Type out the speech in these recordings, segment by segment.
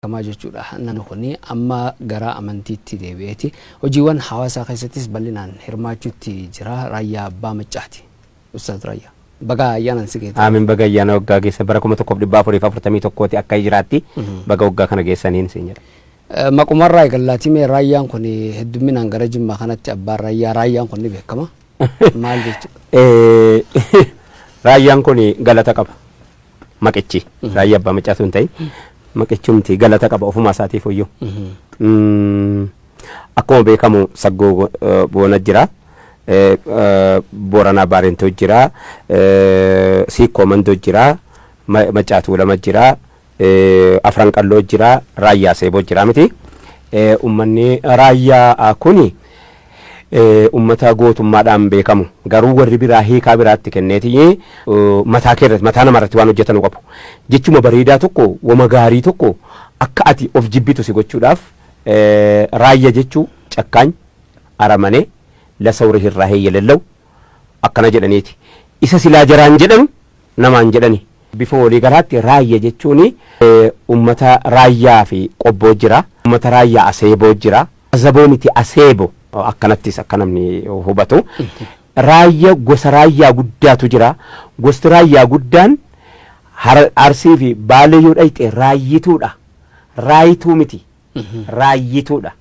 Kama jechuudha naannoo kuni amma gara amantiitti deebi'eeti hojiiwwan hawaasaa keessattis bal'inaan hirmaachuutti jira raayyaa abbaa maccaati Ustaaz Raayyaa baga ayyaana sigeeti aamin baga ayyaana waggaa geessan bara 1441 akka jiraatti baga waggaa kana geessaniin seenyadha maqumarraa eegallaati mee raayyaan kun hedduminaan gara Jimmaa kanatti abbaan raayyaa raayyaan kun ni beekama maal jechuudha raayyaan kun galata qaba maqichi raayyaa abbaa maccaatu hin ta'in maqichumti galata qaba ofuma isaatiif hoyyoo akkuma beekamu saggoo boona jira Boorana Baarentoo jira Siikoo Mandoo jira Maccaatu lama jira Afran Qalloo jira Raayyaa Seeboo jira miti ummanni raayyaa kuni ummata gootummaadhaan beekamu garuu warri biraa hiikaa biraatti kenneeti mataa namarratti waan hojjetan qabu jechuma bareedaa tokko wama gaarii tokko akka ati of jibbitu si gochuudhaaf raayya jechuu cakkaany aramane la sawri hirraa heeyyalallau akkana jedhaniiti isa silaa jaraan jedhan namaan jedhani bifa walii galaatti raayya jechuun ummata raayyaa fi qobboo jira ummata raayyaa aseeboo jira azabooniti aseebo akkanattis akka namni hubatu raayya gosa raayyaa guddaatu jira gosti raayyaa guddaan Arsii fi Baalee yoo dhayxe raayyituudha raayituu miti raayyituudha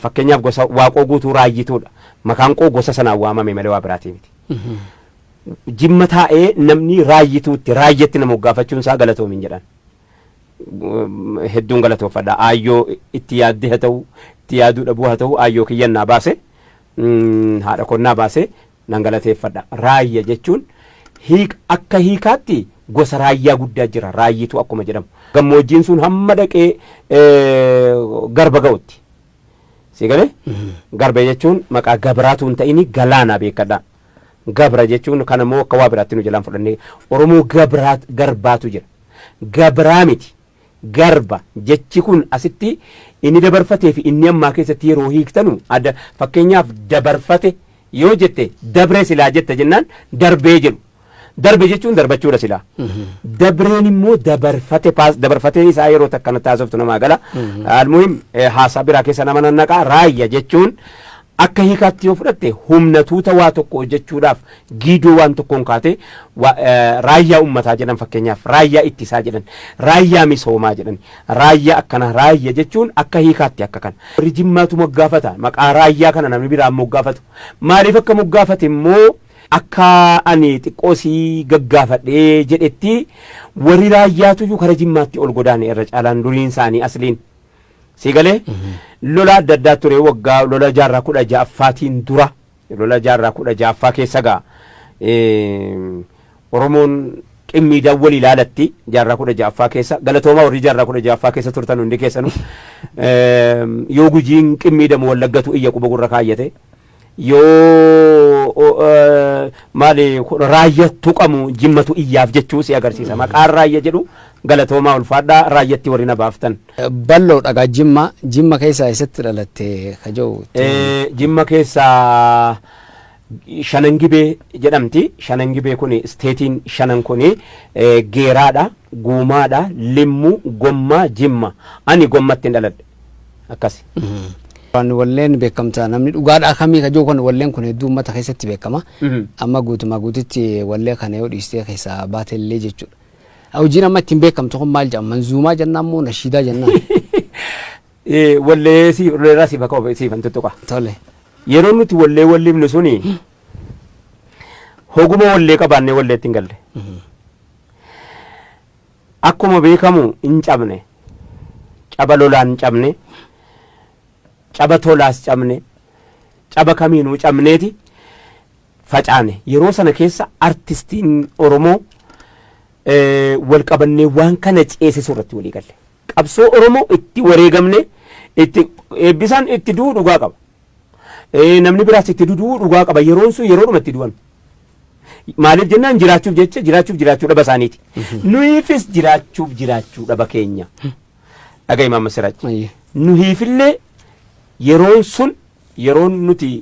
fakkeenyaaf gosa waaqoo guutuu raayyituudha maqaan qoo gosa sanaan waamame malee waa biraatii miti Jimma taa'ee namni raayyituutti raayyatti nama gaafachuun isaa galatoomin jedhan hedduun galatoofadha ayyoo itti yaaddee haa ta'u itti yaaduu dhabuu haa ta'u ayyoo kiyyannaa baase haadha konnaa baase nan galateeffadha raayya jechuun akka hiikaatti gosa raayyaa guddaa jira raayyitu akkuma jedhamu gammoojjiin sun hamma dhaqee garba ga'utti sigale garba jechuun maqaa gabraatu hin ta'ini galaana beekadha gabra jechuun kana moo akka waa biraatti nu jalaan fudhannee oromoo garbaatu jira gabraa miti garba jechi kun asitti inni dabarfatee fi inni ammaa keessatti yeroo hiiktanu adda fakkeenyaaf dabarfate yoo jette dabree silaa jette jennaan darbee jedhu darbe jechuun darbachuudha silaa dabreen immoo dabarfatee isaa yeroo takkana taasiftu namaa gala almuhim haasaa biraa keessa nama nannaqaa raayya jechuun akka hiikaatti yoo fudhatte humnatuuta waa tokko hojjechuudhaaf giiduu waan tokkoon kaate raayyaa ummataa jedhan fakkeenyaaf raayyaa ittisaa jedhan raayyaa misoomaa jedhan raayyaa akkana raayya jechuun akka hiikaatti akka kana warri Jimmaatu moggaafata maqaa raayyaa kana namni biraan moggaafatu maaliif akka moggaafate immoo akka ani xiqqoosii gaggaafadhee jedhetti warri raayyaatu kara Jimmaatti ol godaane irra caalaan duriin isaanii asliin sigale lola adda addaa ture waggaa lola jaarraa 16ffaatiin dura lola jaarraa 16ffaa keessa gaa Oromoon qimmiidhaan wal ilaalatti jaarraa 16ffaa keessa galatoomaa warri jaarraa 16ffaa keessa turtan hundi keessanu yoo gujiin qimmiidhamu wallaggatu iyya quba gurra kaayyate yoo maali raayya tuqamu Jimmatu iyyaaf jechuu si agarsiisa maqaan raayya jedhu galatoomaa ulfaadhaa raayyatti warri na baaftan ballo dhagaa Jimma keessaa isatti dhalatte kajoo Jimma keessaa Shanangibee jedhamti Shanangibee kun steetiin shanan kun geeraadha guumaadha limmu gommaa Jimma ani gommatti dhaladhe akkasi waan walleen beekamta namni dhugaadha kamii kajoo kun walleen kun hedduu ummata keessatti beekama amma guutumaa guutitti wallee kana yoo dhiistee keessaa baatellee jechuudha Awjiin amma ittiin beekamtu kun maal jedhama manzuumaa jennaan moo nashiidaa jennaan wallee si rasi bakka siifan tuttuqa tole yeroo nuti walleemnu suni hoguma wallee qabaannee walleetti hin galle akkuma beekamu hin cabne caba lolaan cabne caba tolaas cabne caba kamiinuu cabneeti facaane yeroo sana keessa artistiin Oromoo wal qabannee waan kana ceesisu irratti walii galle qabsoo Oromoo itti wareegamne itti eebbisaan itti du'uu dhugaa qaba namni biraas itti du'uu dhugaa qaba yeroon sun yeroodhuma itti du'an maaliif jennaan jiraachuu dhaba isaaniiti nuyiifis jiraachuu dhaba keenya dhagaa imaama siraachi nuyiifillee yeroon sun yeroon nuti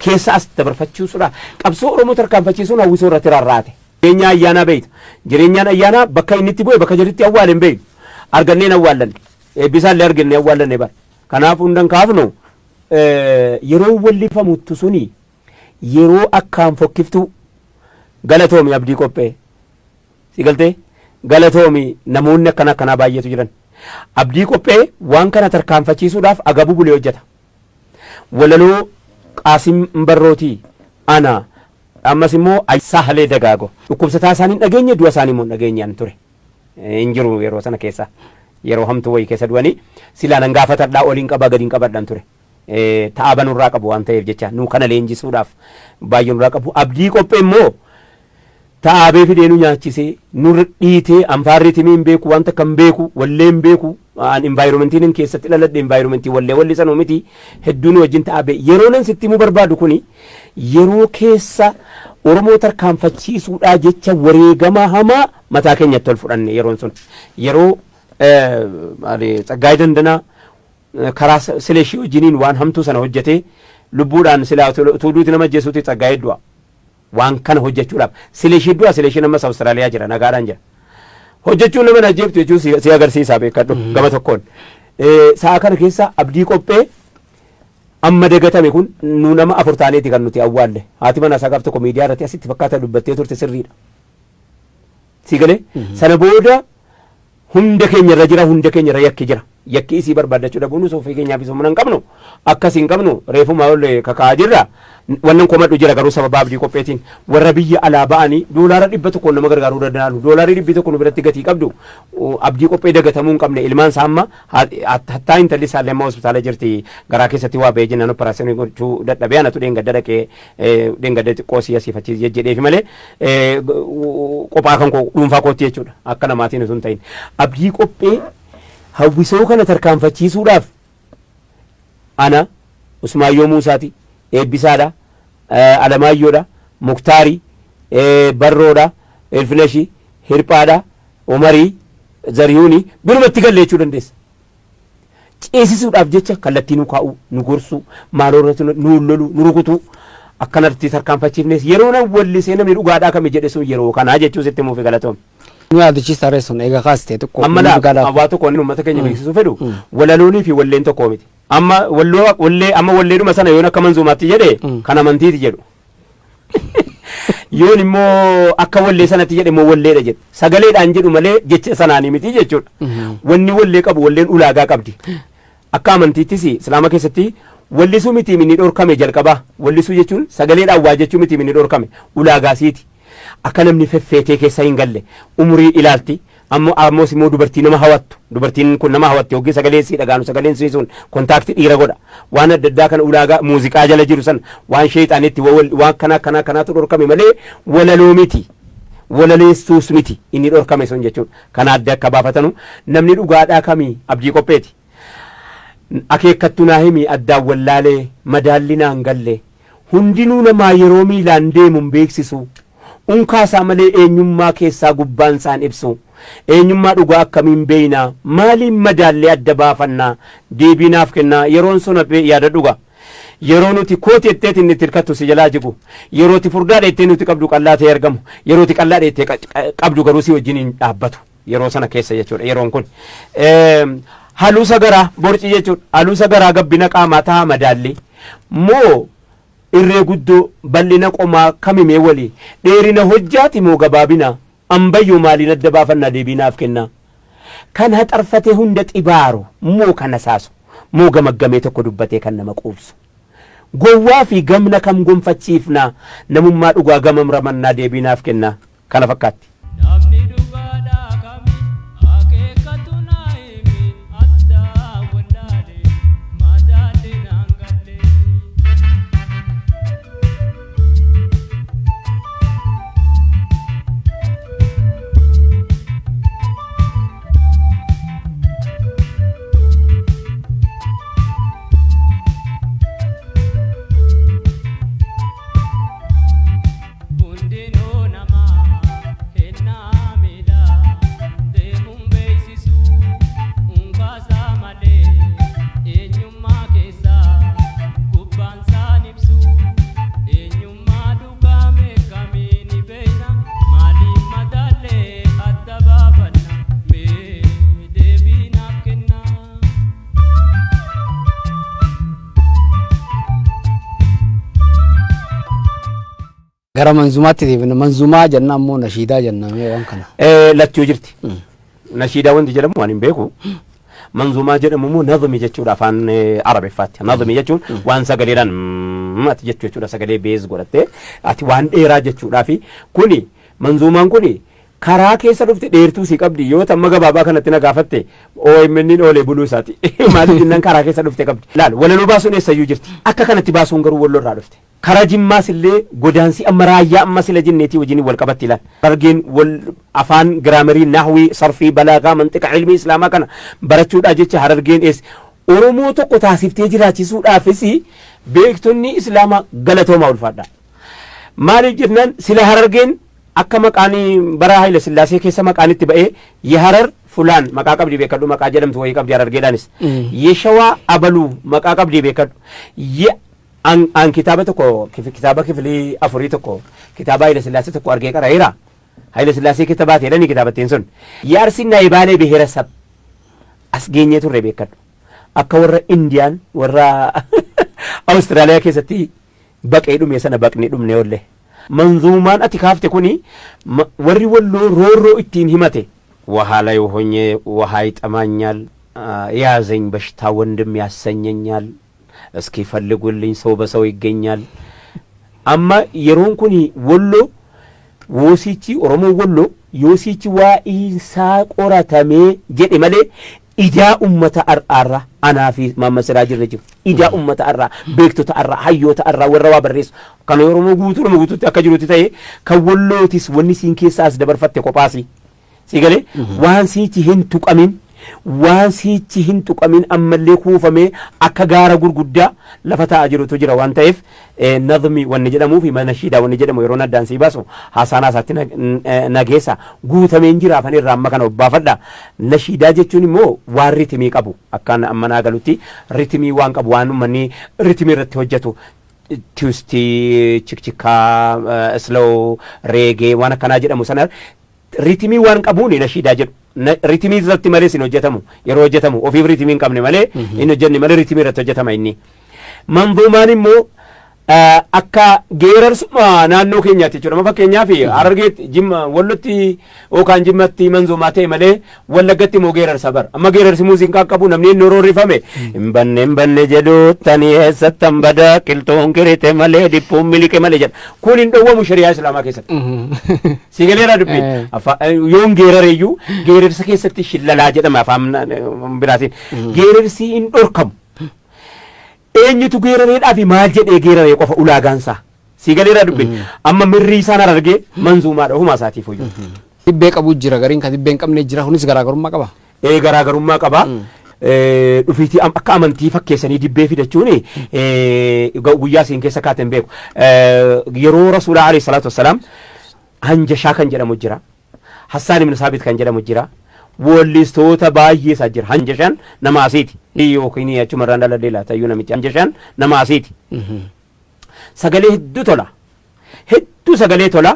keessa as dabarfachiisuudha qabsoo Oromoo tarkaanfachiisuun hawwisoo irratti rarraate jireenya ayyaanaa beeyta jireenyaan ayyaanaa bakka inni itti bu'e bakka jirti awwaaleen beeytu argannee awwaallanne eebbisaallee argannee awwaallanne bara kanaaf hundan kaafnu yeroo wallifamutti suni yeroo akkaan fokkiftu galatoomi abdii qophee si galtee galatoomi namoonni akkanaa baay'eetu jiran abdii qophee waan kana tarkaanfachiisuudhaaf agabuu bulee hojjeta walaloo qaasim barrootii ana ammas immoo aysaa halee dagaago dhukkubsataa isaanii dhageenye du'a isaanii immoo dhageenyaan ture hin jiru yeroo sana keessa yeroo hamtuu wayii keessa du'anii silaa nan gaafatadhaa oliin qabaa gadiin qabadhan ture ta'aba nurraa qabu waan ta'eef jecha nu kana leenjisuudhaaf baay'ee nurraa qabu abdii qophee immoo ta'abee fidee nu nyaachisee nur dhiitee anfaarri timiin beeku wanta kan beeku walleen beeku an environmentiin keessatti dhaladhe environmentii wallee sanuu miti hedduun wajjin ta'abee yeroo nan sitti mu barbaadu kuni yeroo keessa Oromoo tarkaanfachiisuudhaa jecha wareegama hamaa mataa keenyatti ol fudhanne yeroon sun yeroo Tsaggaayee Dandanaa karaa Sileshii wajjiniin waan hamtuu sana hojjetee lubbuudhaan silaa tuuduuti nama jeesuuti Tsaggaayee du'a waan kana hojjechuudhaaf Sileshii du'a Sileshii nama Awustiraaliyaa jira nagaadhaan jira hojjechuun nama na jeeftu jechuun si agarsiisaa beekadhu gama tokkoon sa'a kana keessa abdii qophee amma dagatame kun nu nama 4 taaneeti kan nuti awwaalle haati mana isaa gaaf tokko miidiyaa irratti asitti fakkaata dubbattee turte sirriidha si galee sana booda hunda keenya irra jira hunda keenya irra yakki jira yakki isii barbaadachuu dhabuun soofii keenyaaf isuma nan qabnu akkasiin qabnu reefuma olle kakaa jirra wannan komadhu jira garuu sababa abdii qopheetiin warra biyya alaa ba'anii doolaara 100 nama gargaaruu danda'an doolaara 100 nu biratti gatii qabdu abdii qophee dagatamuu hin qabne ilmaan saamma hattaa intalli saallee amma hospitaala jirti garaa keessatti waa ba'ee jennaan operaasyoonii gochuu dadhabee anatu dheengadda dhaqee dheengadda xiqqoo siyaasiifachiis jedheefi malee qophaa kan dhuunfaa kootti jechuudha akka namaatiin osoo hin ta'in abdii qophee hawwisoo kana tarkaanfachiisuudhaaf ana Usmaayyoo Muusaati eebbisaadha Alamaayyoodha Muktaari Barroodha Elfineshi Hirphaadha Umarii Zariyuuni birumatti galleechuu dandeessa ceesisuudhaaf jecha kallattii nu kaa'u nu gorsu maalorratti nu lolu nu rukutu akkanatti tarkaanfachiifnes yeroo nan wallisee namni dhugaadhaa kami jedhe sun yeroo kanaa jechuu sitti muufi galatoom nu yaadachiisa reessuun egaa kaastee tokko amma awwaa tokko inni uummata keenya beeksisuu fedhu walaloonii fi walleen tokko miti amma walleedhuma sana yoon akka manzuumaatti jedhe kan amantiiti jedhu yoon immoo akka wallee sanatti jedhe immoo walleedha jedhu sagaleedhaan jedhu malee jecha sanaanii miti jechuudha wanni wallee qabu walleen ulaagaa qabdi akka amantiittis islaama keessatti wallisuu miti minni dhorkame jalqabaa wallisuu jechuun sagaleedhaan waa jechuu miti minni dhorkame ulaagaasiiti akka namni feffeetee keessa hin galle umurii ilaalti ammoos immoo dubartii nama hawattu dubartiin kun nama hawatti yookiin sagaleen sii dhagaanu sagaleen sii sun kontaakti dhiira godha waan adda addaa kana ulaagaa muuziqaa jala jiru san waan sheexaanitti waan kanaatu dhorkame malee walaloo miti walaleessuus miti inni dhorkame sun jechuudha kana adda akka baafatanu namni dhugaadhaa kamii abdii qopheeti akeekkattu naa himi addaan wallaalee madaallinaan galle hundinuu namaa yeroo miilaan deemuun beeksisu unkaasaa malee eenyummaa keessaa gubbaan isaan ibsu eenyummaa dhugaa akkamiin beeynaa maaliin madaallee adda baafannaa deebiinaaf kennaa yeroon sun yaada dhuga yeroo nuti kooti etteetiin itti hirkattu si jalaa jigu yerooti furdaa dheettee nuti qabdu qallaa ta'e argamu yerooti qallaa dheettee qabdu garuu si wajjin hin dhaabbatu yeroo sana keessa jechuudha yeroon kun haluusa garaa borci jechuudha haluusa garaa gabbina qaamaa ta'a madaallee moo irree guddoo bal'ina qomaa kamimee walii dheerina hojjaati moo gabaabina ambayyoo maaliin adda baafannaa deebiinaaf kennaa kan haxarfate hunda xibaaru moo kana saasu moo gamaggamee tokko dubbatee kan nama quubsu gowwaa fi gamna kam gonfachiifnaa namummaa dhugaa gamam ramannaa deebiinaaf kennaa kana fakkaatti. gara manzumaatti deebina manzumaa jenna ammoo nashiidaa jenna mee waan kana lachuu jirti nashiidaa wanti jedhamu waan hin beeku manzumaa jedhamu immoo nazmi jechuudha afaan arabeffaatti nazmi jechuun waan sagaleedhaan ati jechuudha sagalee beez godhatte ati waan dheeraa jechuudha fi kuni manzumaan kuni karaa keessa dhufte dheertuu si qabdi yoo tamma gabaabaa kanatti na gaafatte OMN oolee buluu isaati maaliif jennan karaa keessa dhufte qabdi laal walaloo baasuun eessayyuu jirti akka kanatti baasuun garuu wallorraa dhufte karaa jimmaas illee godaansi amma raayyaa amma sila jinneetii wajjin wal qabatti ilaal argeen wal afaan giraamerii nahwii sarfii balaagaa mantiqa ilmi islaamaa kana barachuudhaa jecha harargeen ees oromoo tokko taasiftee jiraachisuudhaafis beektonni islaamaa galatoomaa ulfaadha maaliif jennaan sila harargeen akka maqaanii bara Haile Sillaasee keessa maqaanitti ba'ee Yaharar fulaan maqaa qabdi beekadhu maqaa jedhamtu wayii qabdi harargeedhaanis Yeshawaa abaluu maqaa qabdi beekadhu an kitaaba tokko kitaaba kifilii afurii tokko kitaaba Haile Sillaasee tokko argee qara'eera Haile Sillaasee keessa baatee dhani kitaabattiin sun yaarsin naayibaalee biheerasab as geenyee turre beekadhu akka warra Indiyaan warra Awustiraaliyaa keessatti baqee dhume sana baqni dhumne ollee manzumaan ati kaafte kuni warri walloo roorroo ittiin himate ውሃ ላይ ሆኜ ውሃ ይጠማኛል ያዘኝ በሽታ ወንድም ያሰኘኛል እስኪ ፈልጉልኝ ሰው በሰው ይገኛል አማ የሮን ኩኒ ወሎ ወሲቺ ኦሮሞ ወሎ ዮሲቺ ዋኢሳ ቆራተሜ ጀዴ መሌ ኢዳ ኡመተ አርአራ አናፊ ማመሰራ ጅረጅ ኢዳ ኡመተ አርራ ቤክቶ ተአራ ሃዮተ አርራ ወረዋ በሬስ ከኖ ኦሮሞ ጉቱ ተከጅሩት ታይ ከወሎቲስ ወኒ ሲንኬሳስ ደበርፈተ ቆጳሲ ሲገሌ ዋንሲቺ ሂንቱ ቀሚን ዋንሲቺ ሂንቱ ቀሚን አመሌ ኩፈሜ አከጋራ ጉርጉዳ ለፈታ አጅሩቱ ጅራ ዋንታይፍ ነዝሚ ወን ጀደሙ ፊ መነሺዳ ወን ጀደሙ የሮና ዳንሲ ባሶ ሐሳና ሳቲ ነጌሳ ጉተሜን ጅራ ፈኔ ራማ ከነ ባፈዳ ነሺዳ ጀቹኒ ሞ ዋሪትሚ ቀቡ አካን አመና ገሉቲ ሪትሚ ዋን ቀቡ ዋኑ መኒ ሪትሚ ረቲ ሆጀቱ ቲውስቲ ቺክቺካ ስሎው ሬጌ ዋና ከና ጀደሙ ሰናር ሪትሚ ዋን ቀቡኒ ነሺዳ ጀዱ ሪትሚ ዘርቲ መሌ ሲኖ ጀተሙ የሮ ጀተሙ ኦፊ ሪትሚን ቀብኒ መሌ ኢነ ጀኒ መሌ ሪትሚ ረተ ጀተማ ኢኒ መንዙማኒ ሞ akka geerarsuma naannoo keenyaatti jechuudha fakkeenyaa fi harargeet jimma wallotti yookaan jimmatti manzumaa ta'e malee wallaggatti moo geerarsa bar amma geerarsi muuziqaa qabu namni inni roorrifame hin banne jedhu tani eessattan bada qilxoon kirite malee dhiphuun milike malee jedha kun hin dhowwamu shariyaa islaamaa keessatti sigaleera dubbi yoon geerareeyyuu geerarsa keessatti shillalaa jedhama afaan biraatiin geerarsi hin dhorkamu eenyutu geerareedhaa fi maal jedhee geeraree qofa ulaagaansaa sigaleera dubbi amma mirrii isaan argee manzuumaadha humaa isaatiif hoyyuu dibbee qabu jira gariin ka dibbee hin qabne jira kunis garaagarummaa qaba garaagarummaa qaba dhufiitii akka amantii fakkeessanii dibbee fidachuun guyyaa siin keessa kaaten beeku yeroo rasuulaa alayhi salaatu wassalaam hanjashaa kan jedhamu jira Hassaan ibn Saabit kan jedhamu jira wallistoota baay'ee isaa jira hanjashaan nama asiiti yookiin achuma irraan dhaladhee laata iyyuu namichi hanjashaan nama asiiti sagalee hedduu sagalee tola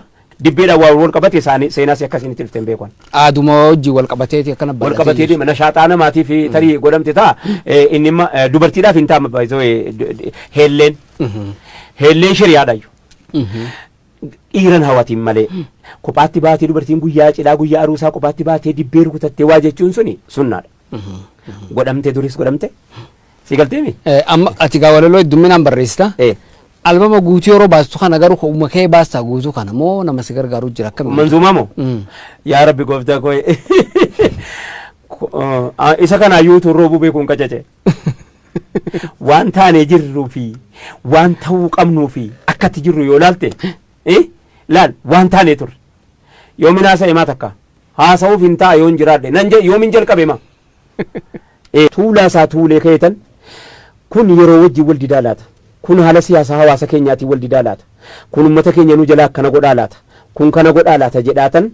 dibbeedha wal qabate seenaas akkasitti dhufteen beekwan aaduma wajjin wal qabateeti akkana wal qabateeti mana shaaxaa namaatiif tarii godhamte taa inni dubartiidhaaf hin taa'ama baay'isoo heelleen shariyaadhaayyuu dhiiran hawaatiin malee kophaatti baatee dubartiin guyyaa cidhaa guyyaa aruusaa kophaatti baatee dibbee rukutattee waa jechuun suni sunnaadha godhamte duris godhamte si galteemi amma ati gaa walaloo hedduminaan barreessita albama guutuu yeroo baastu kana garuu uuma kee baastaa guutuu kana moo nama si gargaaru jira akkamiin manzuumaa moo yaa rabbi gooftaa koo isa kana yuutuu roobuu beekuun qacace waan taanee jirruu fi waan ta'uu qabnuu fi akkatti jirru yoo laalte laal waan taanee turre yoomin haasa himaa takka haasa'uuf hin ta'a yoon jiraadhe nan yoomin jalqabe ma tuulaa isaa tuulee keetan kun yeroo wajjin wal didaa laata kun haala siyaasa hawaasa keenyaatiin wal didaa laata kun ummata keenya nu jalaa kana godhaa laata kun kana godhaa laata jedhaatan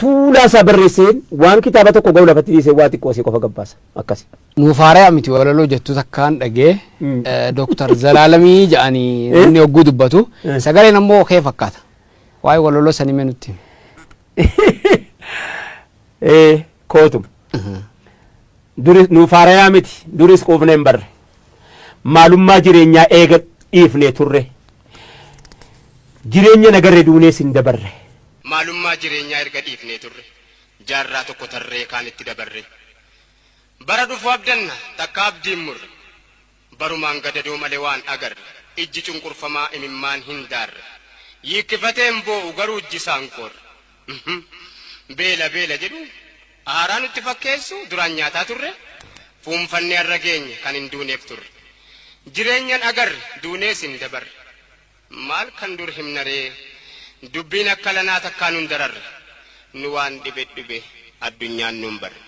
tuulaa isaa barreesseen waan kitaaba tokko ga'u lafatti dhiisee waa xiqqoo si qofa gabbaasa akkasi. Mufaaree amiti walaloo jettu takkaan dhagee Dooktar Zalaalamii jedhanii inni hogguu dubbatu sagaleen ammoo kee fakkaata waa'ee walaloo sanii mee nutti. Kootum duris Mufaaree amiti duris quufnee hin barre maalummaa jireenyaa eega dhiifnee turre jireenya nagarre duunees hin dabarre. Maalummaa jireenyaa erga dhiifnee turre jaarraa tokko tarree kaan itti dabarre. Bara dhufu abdanna takka abdiin murre barumaan gadadoo malee waan agarre ijji cunqurfamaa imimmaan hin daarre. Yiikkifateen boo'u garuu ijji isaan korre. Beela beela jedhu aaraa nutti fakkeessu duraan nyaataa turre fuunfannee har'a geenye kan hin duuneef turre. Jireenyan agarre duunees hin dabarre. Maal kan dur himna ree dubbiin akka lanaa takkaan nun dararre nu waan dhibe addunyaan nun barre.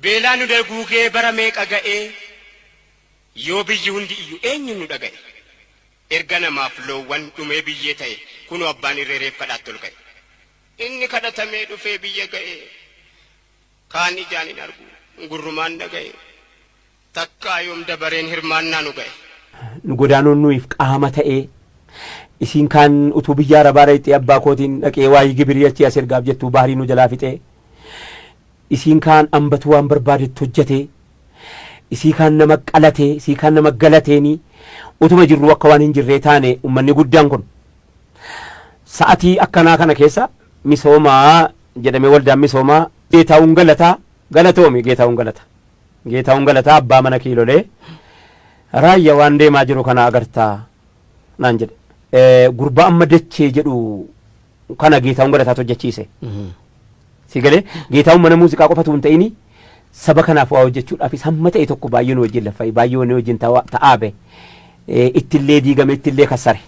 Beelaa nu darguugee bara meeqa ga'ee yoo biyyi hundi iyyu eenyu nu dhaga'e. Erga namaaf loowwan dhumee biyyee ta'e kunoo abbaan irree reeffadhaatti ol ka'e. Inni kadhatamee dhufee biyya ga'e kaan ijaan hin argu gurrumaan dhaga'e takkaa yoom dabareen hirmaannaa nu ga'e. Nu godaanuun nuyiif qaama ta'ee isiin kaan utuu biyya arabaa dhaqxee abbaa kootiin dhaqee waa'ee gibirii achi as ergaaf jettuu baarii nu jalaa fixee isiin kaan ambatu waan barbaadetti hojjetee isii kaan nama qalatee isii kaan nama galateeni utuma jirru akka waan hin jirree taane ummanni guddaan kun sa'atii akkanaa kana keessa misoomaa jedhamee waldaan misoomaa geetaawun galataa galatoomi geetaawun galataa abbaa mana kiilolee raayyaa waan deemaa jiru kana agartaa naan jedhe gurbaa amma dachee jedhu kana geetaawun galataa hojjechiise si galee geetaawun mana muuziqaa qofatu hin ta'ini saba kanaaf waa hojjechuudhaafis hamma ta'e tokko baay'ee nu wajjin laffa'e baay'ee nu wajjin ta'aabe ittillee diigame ittillee kassare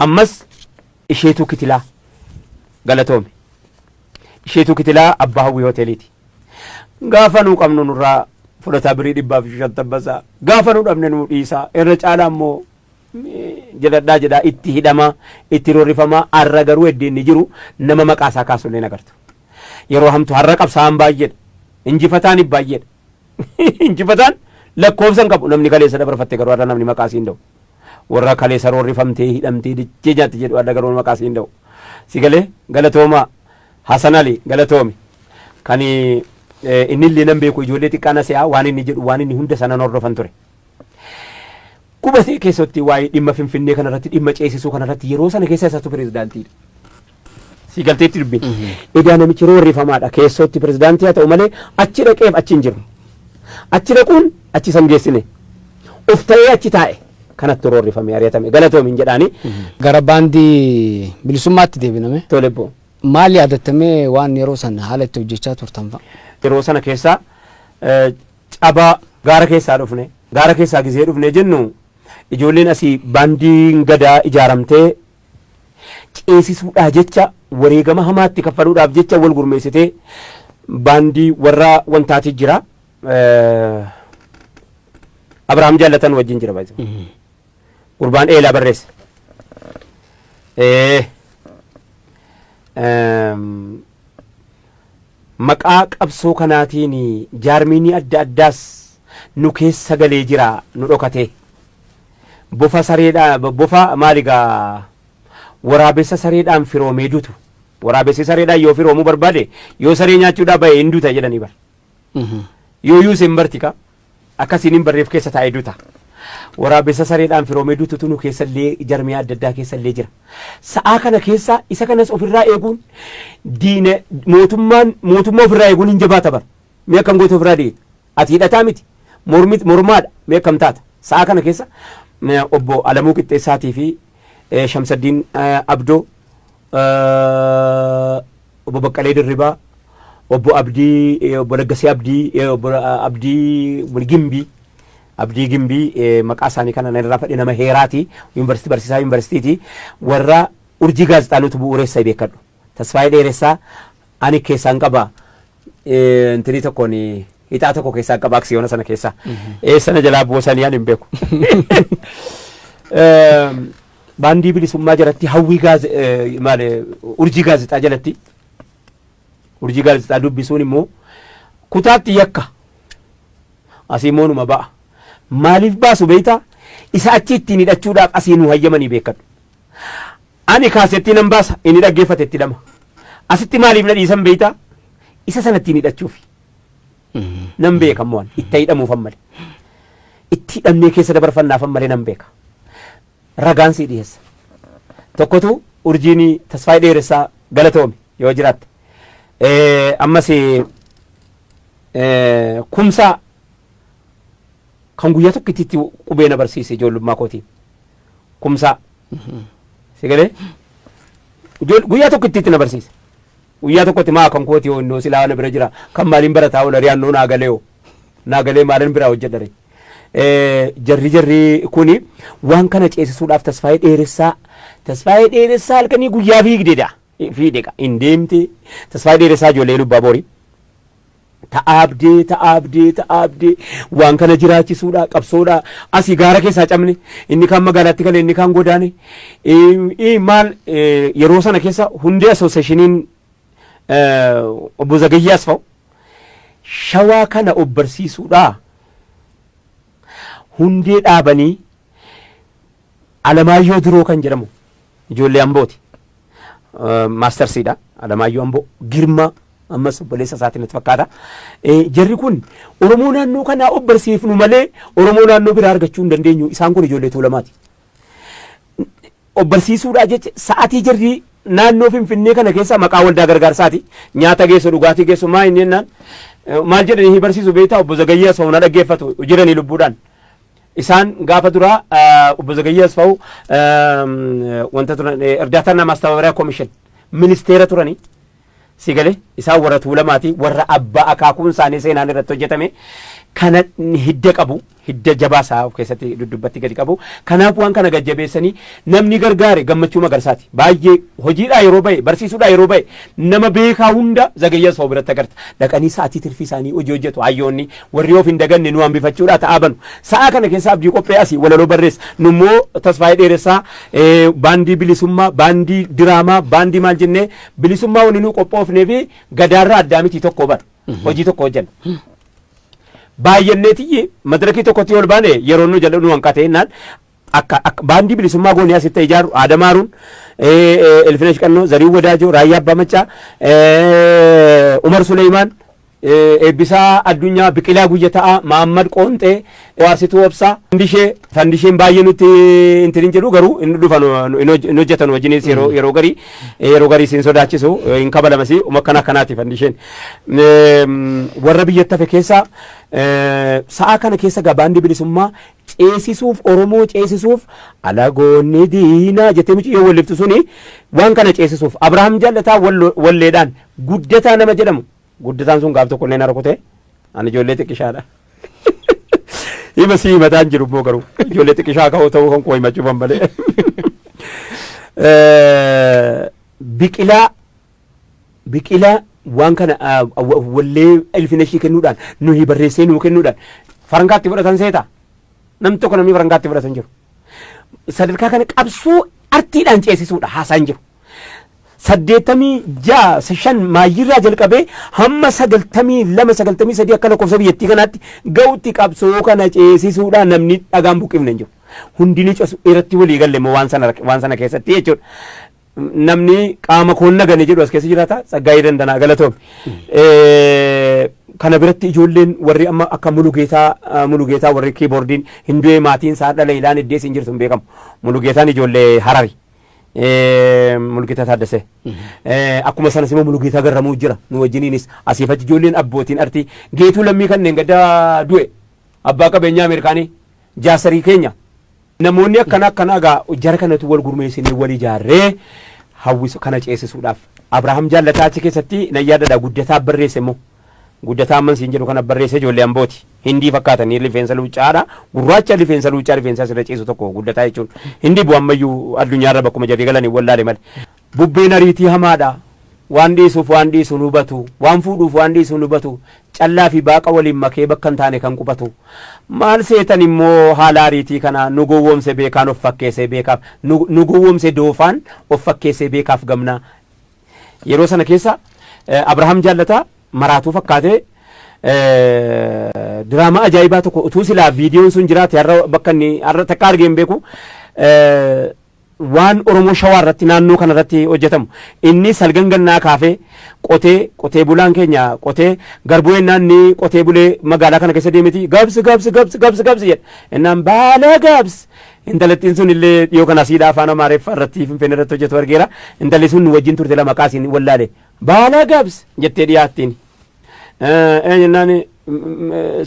ammas isheetu kitilaa galatoome isheetu kitilaa abbaa hawwii hoteeliiti gaafa nuu qabnu nurraa fudhataa birii 150 gaafa nuu dhabne nuu dhiisaa irra caalaa immoo jedhaa itti hidhamaa itti roorrifamaa har'a garuu heddiin ni jiru nama maqaa isaa kaasullee nagartu yeroo hamtu har'a qabsaa'an baay'eedha injifataan baay'eedha injifataan lakkoofsan qabu namni kaleessa dabarfatte garuu har'a namni maqaa siin da'u warra kaleessa roorrifamtee hidhamtee dichee jaatti jedhu har'a garuu maqaa siin da'u si galee galatoomaa Hasan Ali galatoomi kan inni illee nan beeku ijoollee xiqqaana se'aa waan inni jedhu waan inni hunda sana hordofan ture. Qubatee keessatti waa'ee dhimma Finfinnee kanarratti dhimma ceesisuu kanarratti yeroo sana keessa isaatu pirezidaantiidha. Si galteetti dubbi. Egaa namichi roorrifamaadha keessatti pirezidaantii haa ta'u malee achi dhaqeef achi hin jiru. Achi dhaquun achi san geessine of ta'ee achi taa'e kanatti roorrifame ari'atame galatoomiin jedhaani. Gara baandii bilisummaatti deebiname. Tolebbo. Maal yaadatamee waan yeroo sana haala itti hojjechaa turtan fa'a? Yeroo sana keessa cabaa gaara keessaa dhufne gaara keessaa gisee dhufne jennu ijoolleen asii baandiin gadaa ijaaramtee ceesisuudhaa jecha wareegama hamaatti kaffaluudhaaf jecha wal gurmeessitee baandii warra wantaati jira Abrahaam jaallatan wajjin jira baay'ee gurbaan eelaa barreesse maqaa qabsoo kanaatiin jaarmiinii adda addaas nu keessa galee jira nu dhokatee bofa sareedhaa bofa maaligaa waraabessa sareedhaan firoomee dutu waraabessi sareedhaan yoo firoomuu barbaade yoo saree nyaachuudhaa bahe hin duta jedhanii bar yoo yuusin bartika akkasiin hin barreef keessa taa'ee duta waraabessa sareedhaan firoomee dututu nu keessallee jarmiyaa adda addaa keessallee jira sa'aa kana keessa isa kanas ofirraa eeguun diina mootummaa ofirraa eeguun hin jabaata bar mee akkam goote ofirraa dhiyeet ati hidhataa miti mormaadha mee akkam taata sa'aa kana keessa obbo Alamuu Qixxeessaatii fi Shamsaddiin Abdoo obbo Baqqalee Dirribaa obbo Abdii obbo Laggasee Abdii obbo Abdii Gimbii maqaa isaanii kana irraa fadhi nama heeraati yuunivarsiitii barsiisaa yuunivarsiitiiti warra urjii gaazexaanutu bu'uureessa beekadhu Tasfaayee Dheeressaa ani keessaan qaba intinii tokkoon hixaa tokko keessaan qaba aksiyoona sana keessa sana jalaa buusanii ani hin beeku baandii bilisummaa jalatti hawwii urjii gaazexaa jalatti urjii gaazexaa dubbisuun immoo kutaatti yakka asii moonuma ba'a maaliif baasu beeyta isa achi ittiin hidhachuudhaaf asii nu hayyamanii beekadhu ani kaasettii nan baasa inni dhaggeeffate itti hidhama asitti maaliif na dhiisan beeyta isa sana ittiin hidhachuufi nan beeka mo'an itti hidhamuufan malee itti hidhamnee keessa dabarfannaafan malee nan beeka ragaan sii dhiyeessa. Tokkotu urjiinii tasfaayee dheeressaa galatoome yoo jiraatte. Ammas kumsaa kan guyyaa tokkittitti qubee na barsiise ijoollummaa kootiin. Kumsaa. Si galee? Guyyaa tokkittitti na barsiise. Guyyaa tokkotti maa kan kooti yoo innoo silaa na bira jira kan maaliin barataa oola riyaannoo naa galee yoo. Naa galee maaliin biraa hojjedhare. Jarri kuni waan kana ceesisuudhaaf tasfaayee dheeressaa halkanii guyyaa fiigdeedha. Fiidega hin deemte tasfaayee dheeressaa ijoollee lubbaa boorii. Ta'aabdee waan kana jiraachisuudha qabsoodha asii gaara keessaa cabne inni kaan magaalaatti galee inni kaan godaane maal yeroo sana keessa hundee asooseeshiniin obbo Zagayyaas fa'u shawaa kana obbarsiisuudha hundee dhaabanii Alamaayyoo Diroo kan jedhamu ijoollee Ambooti maastarsiidha Alamaayyoo Amboo Girmaa ammas obboleessa isaatiin itti fakkaata. Jarri kun Oromoo naannoo kanaa obbarsiifnu malee Oromoo naannoo biraa argachuu hin dandeenyu. Isaan kun ijoollee tuulamaati. Obbarsiisuudhaa jecha sa'aatii jarri naannoo Finfinnee kana keessa maqaa waldaa gargaarsaati. Nyaata geessu dhugaatii geessu maa inni jennaan maal jedhanii barsiisu beektaa obbo Zagayyaas fa'u na dhaggeeffatu jiranii lubbuudhaan. Isaan gaafa duraa obbo Zagayyaas fa'u wanta turan Irdaataa Nama Astababaraa Koomishin ministeera turanii. Sigale isaan warra tuulamaati warra abbaa akaakuun isaanii seenaan irratti hojjetame kana hidda qabu hidda jabaasaa of keessatti dubbatti gadi qabu kanaaf waan kana gajjabeessanii namni gargaare gammachuu magarsaati baay'ee hojiidhaa yeroo ba'e barsiisuudhaa yeroo ba'e nama beekaa hunda Zagayyaas fa'u biratti agarta dhaqanii sa'aatii tirfii isaanii hojii hojjetu hayyoonni warri of hin daganne nu hambifachuudhaa ta'aa banu sa'a kana keessa abdii qophee asii walaloo barreessa nummoo tasfaayee dheeressaa baandii bilisummaa baandii diraamaa baandii maal jennee bilisummaa wani nu qophoofnee fi gadaarraa addaa miti tokko bara hojii tokko hojjenna. Baay'anneetii madarakii tokkotti ol baane yeroo nu jala nu hanqate jennaan akka baandii bilisummaa goonii asitti ijaaru Adamaaruun Elfinesh Qannoo Zarii Wadaajoo Raayyaa Abbaa Maccaa Umar Suleymaan Eebbisaa Addunyaa Biqilaa Guyyataa Mahammad Qoonxee Waarsituu Obsaa Fandisheen baay'ee nutti intiin jedhu garuu inni dhufan inni hojjetan wajjinis yeroo garii siin sodaachisu hin kabalamasii umakkana akkanaati Fandisheen warra biyyatti hafe keessaa sa'a kana keessa baandii bilisummaa ceesisuuf Oromoo ceesisuuf alagoonni diinaa jettee miti yoo walliftu suni waan kana ceesisuuf Abrahaam Jaallataa walleedhaan guddataa nama jedhamu guddataan sun gaaf tokko illee na rukute ani ijoollee xiqqishaadha. Ima si himataan jiru immoo garuu ijoollee xiqqishaa ka'uu ta'uu kan koo himachuufan malee. Biqilaa waan kana wallee Elfineshii kennuudhaan nuyi barreessee nuu kennuudhaan farankaatti fudhatan seeta namni tokko namni farankaatti fudhatan jiru. Sadarkaa kana qabsoo artiidhaan ceesisuudha haasaan jiru. 86 maayirraa jalqabee hamma 92 akka lakkoofsa biyyattii kanaatti ga'utti qabsoo kana ceesisuudhaan namni dhagaan buqqifne hin jiru. Hundinii ceesu irratti walii galle immoo waan sana keessatti jechuudha. Namni qaama koon nagane jedhu as keessa jiraata Tsaggaayee Dandanaa galatoome. Kana biratti ijoolleen warri amma akka Mulugeetaa warri kiiboordiin hindu'ee maatiin isaa dhala ilaan iddees hin jirtu hin beekamu. Mulugeetaan ijoollee Harari. Mulugeetaa Taaddasee. Akkuma sanas immoo Mulugeetaa Garramuu jira nu wajjiniinis asiif achi ijoolleen abbootiin artii geetuu lammii kanneen gaddaa du'e abbaa qabeenyaa Ameerikaanii jaasarii keenya. Namoonni akkana egaa jara kanatu wal gurmeessinee wal ijaarree hawwisa kana ceesisuudhaaf Abrahaam Jaallataa achi keessatti na yaadadha guddataa barreesse immoo guddataa amman siin jedhu kana barreesse ijoollee Ambooti hindii fakkaatanii rifeensa luucaadha gurraacha rifeensa sirra ceesu tokko guddataa jechuun hindii bu'ammayyuu addunyaarra bakkuma jarri galanii wallaale malee bubbeen ariitii hamaadha waan dhiisuuf waan dhiisu nu hubatu waan fuudhuuf waan dhiisu nu hubatu callaa fi baaqa waliin makee bakka hin taane kan qubatu maal seetan immoo haala ariitii kana nu gowwoomse beekaan of fakkeessee beekaaf nu gowwoomse doofaan of fakkeessee beekaaf gamnaa yeroo sana keessa Abrahaam Jaallataa maraatuu fakkaatee diraamaa ajaa'ibaa tokko utuu silaa viidiyoon sun jiraate bakka inni har'a takka argeen beeku waan Oromoo Shawaa irratti naannoo kana irratti hojjetamu inni salgan gannaa kaafee qotee bulaan keenya qotee garbuu ennaan ni qotee bulee magaalaa kana keessa deemeti gabs jedha ennaan baala gabs intalattiin sun illee dhiyoo kana siidhaa afaan Amaariffaa irratti Finfinnee irratti hojjetu argeera. Intalli sun wajjin turte lama qaasiin wallaale. Baalaa gaabs jettee dhiyaattiin. Jennaan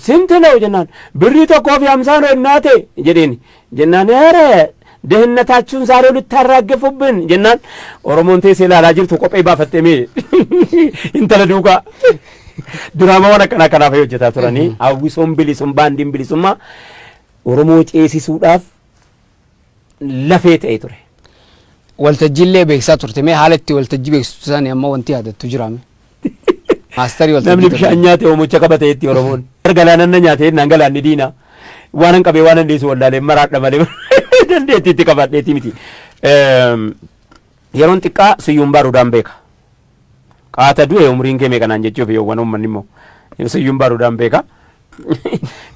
sintilau jennaan birrii tokkoo fi 50 ennaate jedheen jennaan dehennataችሁን ዛሬ ልታራገፉብን jennaan Oromoon teessee ilaalaa jirtu kophee baafattee mee intala duukaa diraamaa waan akkana kanaaf hojjetaa turanii hawwisoon bilisummaa baandiin bilisummaa Oromoo ceesisuudhaaf lafee ta'ee ture. Waltajjiillee beeksisaa turte mee haala itti waltajjii beeksisu isaanii amma wanti yaadattu jiraame. Maastarii waltajjii. Namni bishaan nyaate oomicha qabatee itti Oromoon. Galaananna nyaatee naan galaanni diina. Waan qabee waan handeessu wallaalee maraadha malee dandeettii itti qabadheetii miti. Yeroon xiqqaa siyyuun baaruudhaan beeka. Qaata du'e umriin kee meeqanaan jechuuf yoowwan uummanni immoo siyyuun baaruudhaan beeka.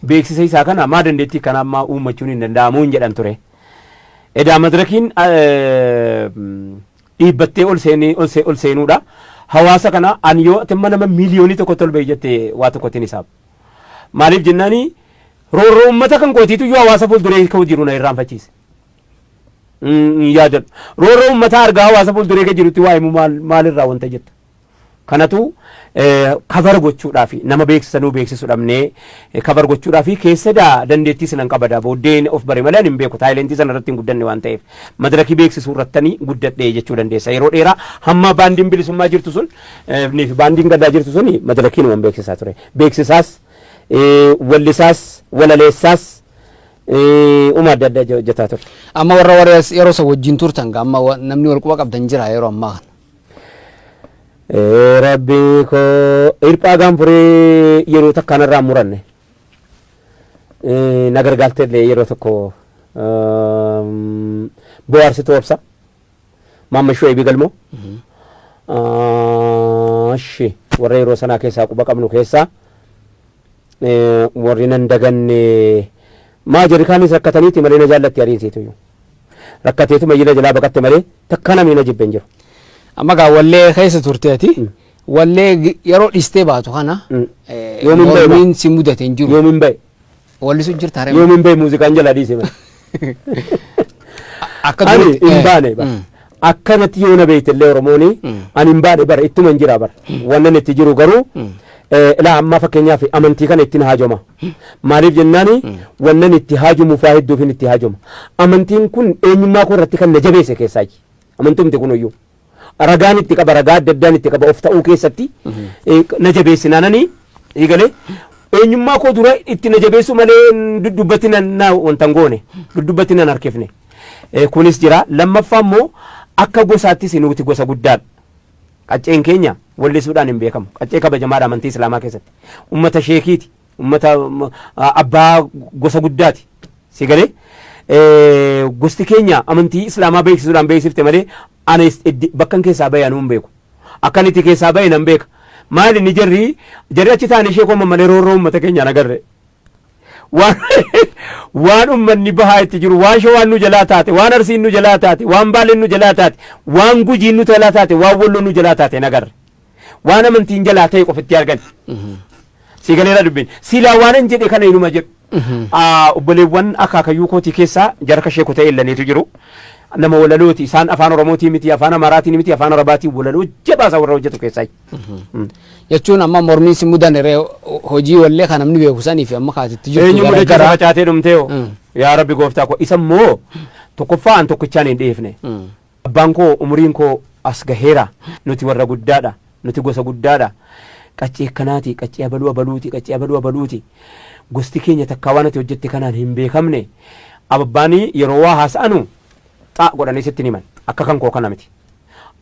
Beeksisa isaa kana maa dandeettii kana ammaa uummachuun hin danda'amuu hin jedhan ture. Edaa madirakiin dhiibbattee ol seenuudha. Hawaasa kana ani yoo atimma nama miliyoonii tokko tolbee jettee waa tokkotiin isaaf. Maaliif jennaanii roorroo uummata kan kootiitu yoo hawaasa fuulduree ka'u jiru na irraanfachiise. Yaadadhu. Roorroo uummata argaa hawaasa fuulduree ka jirutti waa himu maalirraa wanta jetta. Kanatu kabar gochuudhaaf nama beeksisanuu beeksisuudhaafnee kabar gochuudhaaf keessa dandeettii sinan qabada booddeen of bare malee hin beeku taayilentii sana irratti hin guddanne waan ta'eef madarakii beeksisuu irrattanii guddadhee jechuu dandeessa yeroo dheeraa hamma baandiin bilisummaa jirtu sun niif baandiin gadaa jirtu sun madarakiin waan beeksisaa ture beeksisaas wallisaas walaleessaas uma adda addaa hojjetaa ture. Amma warra yeroo isa wajjin turtan amma namni wal quba qabdan jira yeroo ammaa kana. Rabbi ko irpaa gaanfuree yeroo takka kanarraa muranne nagargaalteellee yeroo tokko bohaarsituu obsa maamma ishoo eebii galmoo warra yeroo sanaa keessaa quba qabnu keessaa warri nan daganne maa jarikaanis rakkataniiti malee na jaallatti ariinsiitu rakkateetu mayyila jalaa baqatte malee takka namni na jibben jiru. Amma gaa wallee keessa turteeti wallee yeroo dhistee baatu kana yoomiin si mudate hin jiru yoomiin bahe walli sun jirta haree yoomiin bahe muuziqaan jala dhiise malee akka ani hin baane akkanatti yoo na beektellee Oromooni ani hin baane bara ittuma hin jira bara wannan itti jiru garuu ilaa ammaa fakkeenyaaf amantii kana ittiin haajoma maaliif jennaani wannan itti haajomuuf waa hedduuf itti haajoma amantiin kun eenyummaa koo irratti kan na jabeesse keessaayi amantumti kun iyyuu ragaan itti qaba ragaa adda addaan itti qaba of ta'uu keessatti na jabeessinaananii eegalee eenyummaa koo dura itti na jabeessu malee dubbatti na wantan goone dubbatti na harkifne kunis jira lammaffaa immoo akka gosaattis nuti gosa guddaadha qacceen keenya wallisuudhaan hin beekamu qaccee kabajamaadha amantii islaamaa keessatti ummata sheekiiti ummata abbaa gosa guddaati si galee gosti keenya amantii islaamaa beeksisuudhaan beeksifte malee ana bakkan keessaa bahe anuun beeku akkanitti keessaa bahe nan beeka maali ni jarri achi taane ishee kooma malee roorroo uummata keenyaan agarre waan ummanni bahaa itti jiru waan shawaan nu jalaa taate waan arsiin nu jalaa taate waan baaleen nu jalaa taate waan gujiin nu jalaa taate waan walloon nu jalaa taate nagarre waan amantiin jalaa ta'e qofitti argan si galeera dubbin silaa waanan jedhe kana inuma jedhu obboleewwan akaakayyuu kootii keessaa jarka sheeku ta'e illaniitu jiru nama walalooti isaan afaan Oromootii miti afaan Amaaraatii miti afaan Arabaatii walaloo jabaasa warra hojjetu keessaa jechuun amma mormiin si mudanere hojii wallee kan namni beeku sanii fi amma kaatitti jirtu eenyu mudachaa facaatee dhumteeyo yaa rabbi gooftaa koo isa immoo tokkoffaan tokkichaan hin dhiifne abbaan koo umuriin koo as gaheera nuti warra guddaadha nuti gosa guddaadha qaccee kanaati qaccee abaluu abaluuti gosti keenya takkaa waan ati hojjette kanaan hin beekamne abbaanii yeroo waa haasa'anu xaa godhanii sitti himan akka kan koo kana miti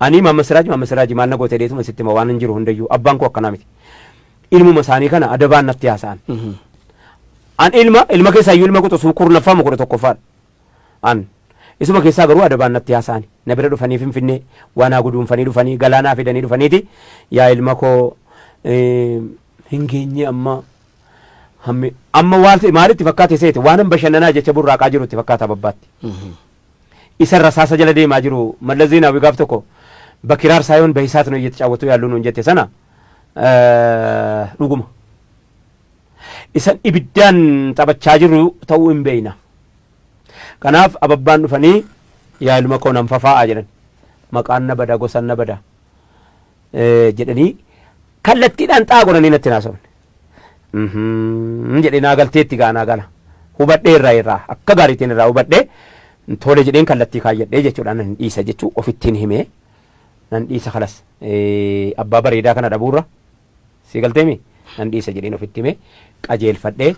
ani mamma siraaji maal na goote deetuma sitti hima waan hin jiru hundayyuu abbaan koo akkana miti ilmuma isaanii kana adabaan natti haasa'an an ilma keessaa iyyuu ilma quxisuu kurnaffamu kudha tokkoffaadha an isuma keessaa garuu adabaan natti haasa'an na bira dhufanii finfinnee waan haa guduunfanii dhufanii galaanaa fidanii dhufaniiti yaa ilma koo hin geenye amma maalitti fakkaate seete waan bashannanaa jecha burraaqaa jirutti fakkaata babbaatti isarra saasa jala deemaa jiru Mallas Zeenaawi gaaf tokko bakiraar saayoon bahisaat ነው እየተጫወቱ ያሉ ነው እንጀቴ sana dhuguma isan ibiddaan taphachaa jiru ta'uu hin beeyna Kanaaf ababbaan dhufanii yaa ilma koo nan fafaa'a jedhan. Maqaan na bada gosan na bada jedhanii kallattiidhaan xaa godhanii natti naasofne. Jedhee naa galteetti gaa naa gala. Hubadhee irraa akka gaariitiin irraa hubadhee tole jedheen kallattii kaayyadhee jechuudha nan dhiisa jechuu ofittiin himee nan dhiisa kalas abbaa bareedaa kana dhabuurra si galteemi nan dhiisa jedheen ofitti himee qajeelfadhee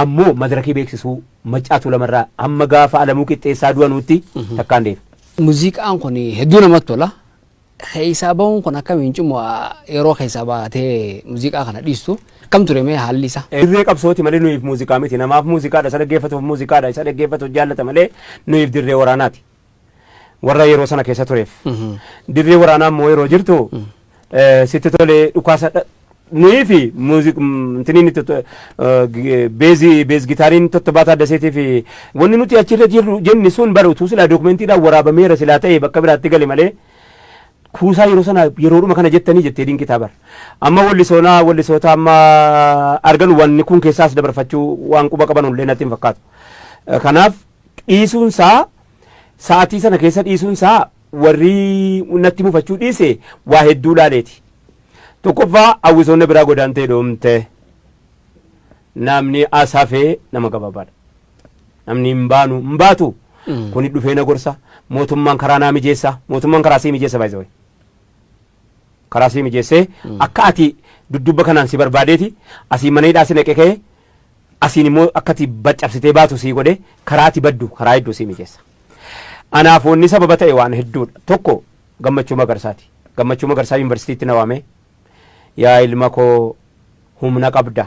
ammoo madarakii beeksisuu maccaatu lamarraa amma gaafa alamuu qixxeessaa du'anuutti takkaan deema. Muuziqaan kun hedduu namatti tola. Keessaa bahuun kun akkamiin cimu yeroo keessaa baatee muuziqaa kana dhiistu kam ture mee haalli isaa? Dirree qabsooti malee nuyiif muuziqaa miti namaaf muuziqaadha isa dhaggeeffatuuf muuziqaadha isa dhaggeeffatuuf jaallata malee nuyiif dirree waraanaati. Warra yeroo sana keessa tureef. Dirree waraanaa immoo yeroo jirtu sitti tolee dhukaasa nuyiifi muuziqaa beez gitaariin tottobaataa daseetii fi wanni nuti achirra jirru jenni sun bara utuu silaa dookumentiidhaan waraabameera silaa ta'e bakka biraatti gale malee kuusaa yeroo sana yeroodhuma kana jettanii jettee diin kitaabar amma wallisoota amma argan wanni kun keessaas dabarfachuu waan quba qaban illee natti hin fakkaatu. Kanaaf dhiisuunsaa sa'aatii sana keessa dhiisuunsaa warri natti mufachuu dhiise waa hedduu laaleeti. Tokkoffaa hawwisoonni biraa godaantee dhoomte namni asafee nama gabaabaadha. Namni hin baatu kuni dhufee na gorsa mootummaan karaa naa mijeessa mootummaan karaa sii mijeessa baay'ee karaa sii mijeessee akka ati dudduba kanaan si barbaadeeti asii mana hidhaa si naqe ka'e asiin immoo akka ati baccabsitee baatu sii godhe karaa ati baddu karaa hedduu sii mijeessa. Anaaf wanni sababa ta'e waan hedduudha. Tokko gammachuu magarsaati. Gammachuu magarsaa yuunivarsiitiitti na waamee yaa ilma koo humna qabda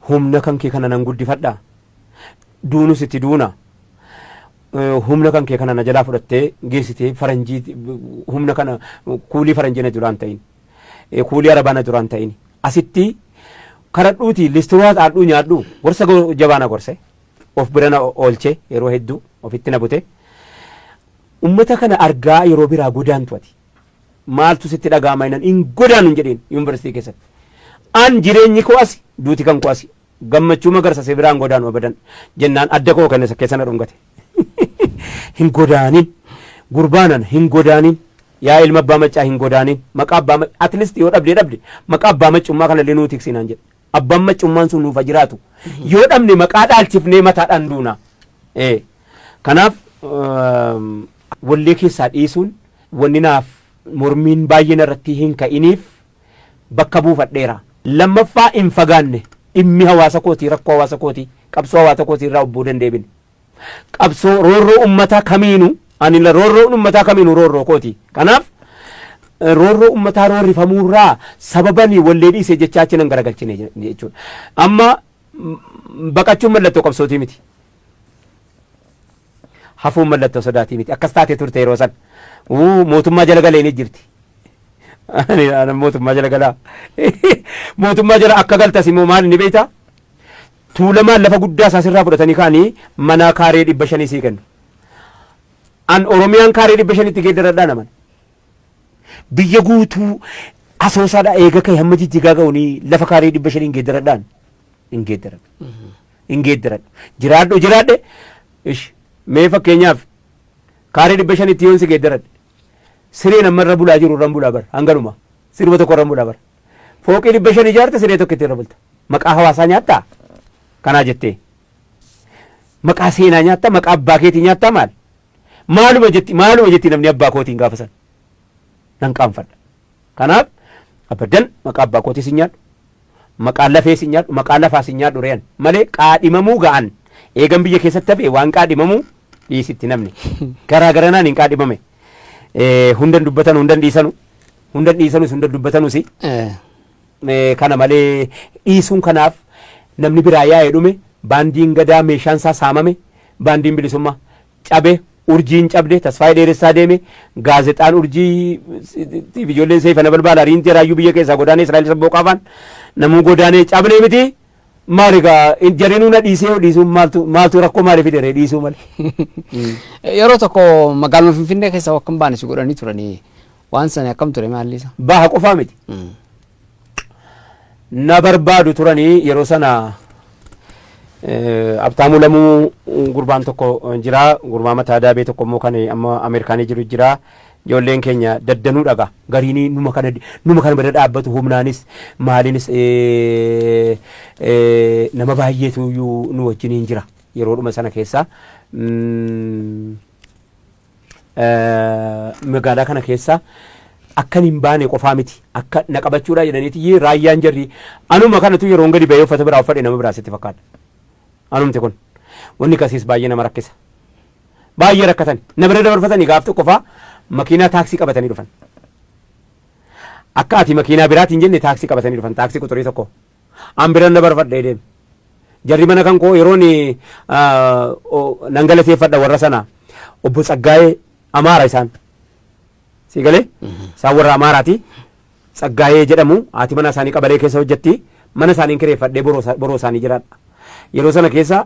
humna kan kee kana nan guddifadha duunus itti duuna humna kan kee kana na jalaa fudhattee geessitee faranjii humna kana kuulii faranjii na duraan ta'in kuulii arabaa na duraan ta'in asitti karadhuuti listuraa xaadhuu nyaadhu gorsa jabaana gorse of bira na oolche yeroo hedduu ofitti na bute ummata kana argaa yeroo biraa godaantu ati maaltu sitti dhaga'ama inaan hin godaanu jedheen yuunivarsiitii keessatti an jireenyi koo asi duuti kan koo asi gammachuu magarsa si biraan godaanu abadan jennaan adda koo kenna keessa na dhungate hin godaanin gurbaanan hin godaanin yaa ilma abbaa maccaa hin godaanin maqaa abbaa at least yoo dhabde maqaa abbaa maccummaa kana illee nuti tiksinaan jedhe abbaan maccummaan sun nuufa jiraatu yoo dhabne maqaa dhaalchifnee mataadhaan duuna kanaaf wallee keessaa dhiisuun wanni naaf mormiin baay'een irratti hin ka'iniif bakka buufadheera. Lammaffaa hin fagaanne dhimmi hawaasa kootii rakkoo hawaasa kootii qabsoo hawaasa kootii irraa obboo dandeebine qabsoo roorroo ummataa kamiinu ani la roorroo ummataa kamiinu roorroo kooti kanaaf roorroo ummataa roorrifamuurraa sababanii wallee dhiisee jechaachi nan garagalchine jechuudha. Amma baqachuun mallattoo qabsootii miti hafuun mallattoo sodaatii miti akkas taatee turte yeroo san mootummaa jala galee ni jirti. Mootummaa jala galaa mootummaa jala akka galtas immoo maal ni beektaa tuulamaan lafa guddaa isaa sirraa fudhatanii kaanii mana kaaree 500 sii kennu an oromiyaan kaaree 500 itti geeddaradhaa naman biyya guutuu asoosaadhaa eega ka'e hamma jijjigaa ga'uunii lafa kaaree 500 hin geeddaradhaan hin geeddaradhu jiraadhe ish mee fakkeenyaaf kaaree 500 itti yoon si geeddaradhe siree namarra bulaa jiru irraan bulaa bara hanganuma sirba tokko irraan bulaa bara fooqii 500 ijaarte siree tokko itti irra bulta maqaa hawaasaa nyaattaa kanaa jettee maqaa seenaa nyaattaa maqaa abbaa keetii nyaattaa maaluma jetti namni abbaa kootiin gaafa san nan qaanfadha kanaaf abadan maqaa abbaa kootii sin nyaadhu maqaa lafee sin nyaadhu maqaa lafaa sin nyaadhu re'an malee qaadhimamuu ga'an eegan biyya keessatti hafe waan qaadhimamuu dhiisitti namni garaagaraan hin qaadhimame. Hundan dubbatan hundan dhiisanu hundan dubbatanusi kana malee dhiisuun kanaaf namni biraa yaa'ee dhume baandiin gadaa meeshaan isaa saamame baandiin bilisummaa cabe urjiin cabde tasfaayee dheeressaa deeme gaazexaan urjii ijoolleen seefa na balbaala riinti raayyuu biyya keessaa godaanee Israa'el sabboo qaafaan namuu godaanee cabnee miti maaligaa jareenuu na dhiisuun maaltu rakkoo maaliif fidere dhiisuu malee. Yeroo tokko magaaluma Finfinnee keessa akkam baane si godhanii turanii waan sana akkam ture maalli isa? Baha qofaa miti. Na barbaadu turanii yeroo sana Abtaamu lamuu gurbaan tokko jira, gurbaa mataa daabee tokko immoo kan amma Ameerikaanii jiru jira. Ijoolleen keenya daddanuu dhaga gariin numa kana bira dhaabbatu humnaanis maaliinis nama baay'eetu nu wajjiniin jira yeroodhuma sana keessa. Magaalaa kana keessa akkan hin baane qofaa miti akka na qabachuudha jedhaniiti raayyaan jarri anuma kanatu yeroo gadi ba'ee uffata biraa uffadhe nama biraa sitti fakkaata. Anumti kun wanni kasiis baay'ee nama rakkisa. Baay'ee rakkatan na bira dabarfatanii gaaftu qofaa makiinaa taaksii qabatanii dhufan. Akka ati makiinaa biraatiin jenne taaksii qabatanii dhufan taaksii quxurii tokko. An bira na barfadhee deemu. Jarri mana kan koo yeroon nan galateeffadha warra sana obbo Tsaggaayee Amaara isaan. Si galee? Isaan warra Amaaraati. Tsaggaayee jedhamu haati mana isaanii qabalee keessa hojjetti. Mana isaanii kireeffadhee boroo isaanii jiraadha. Yeroo sana keessa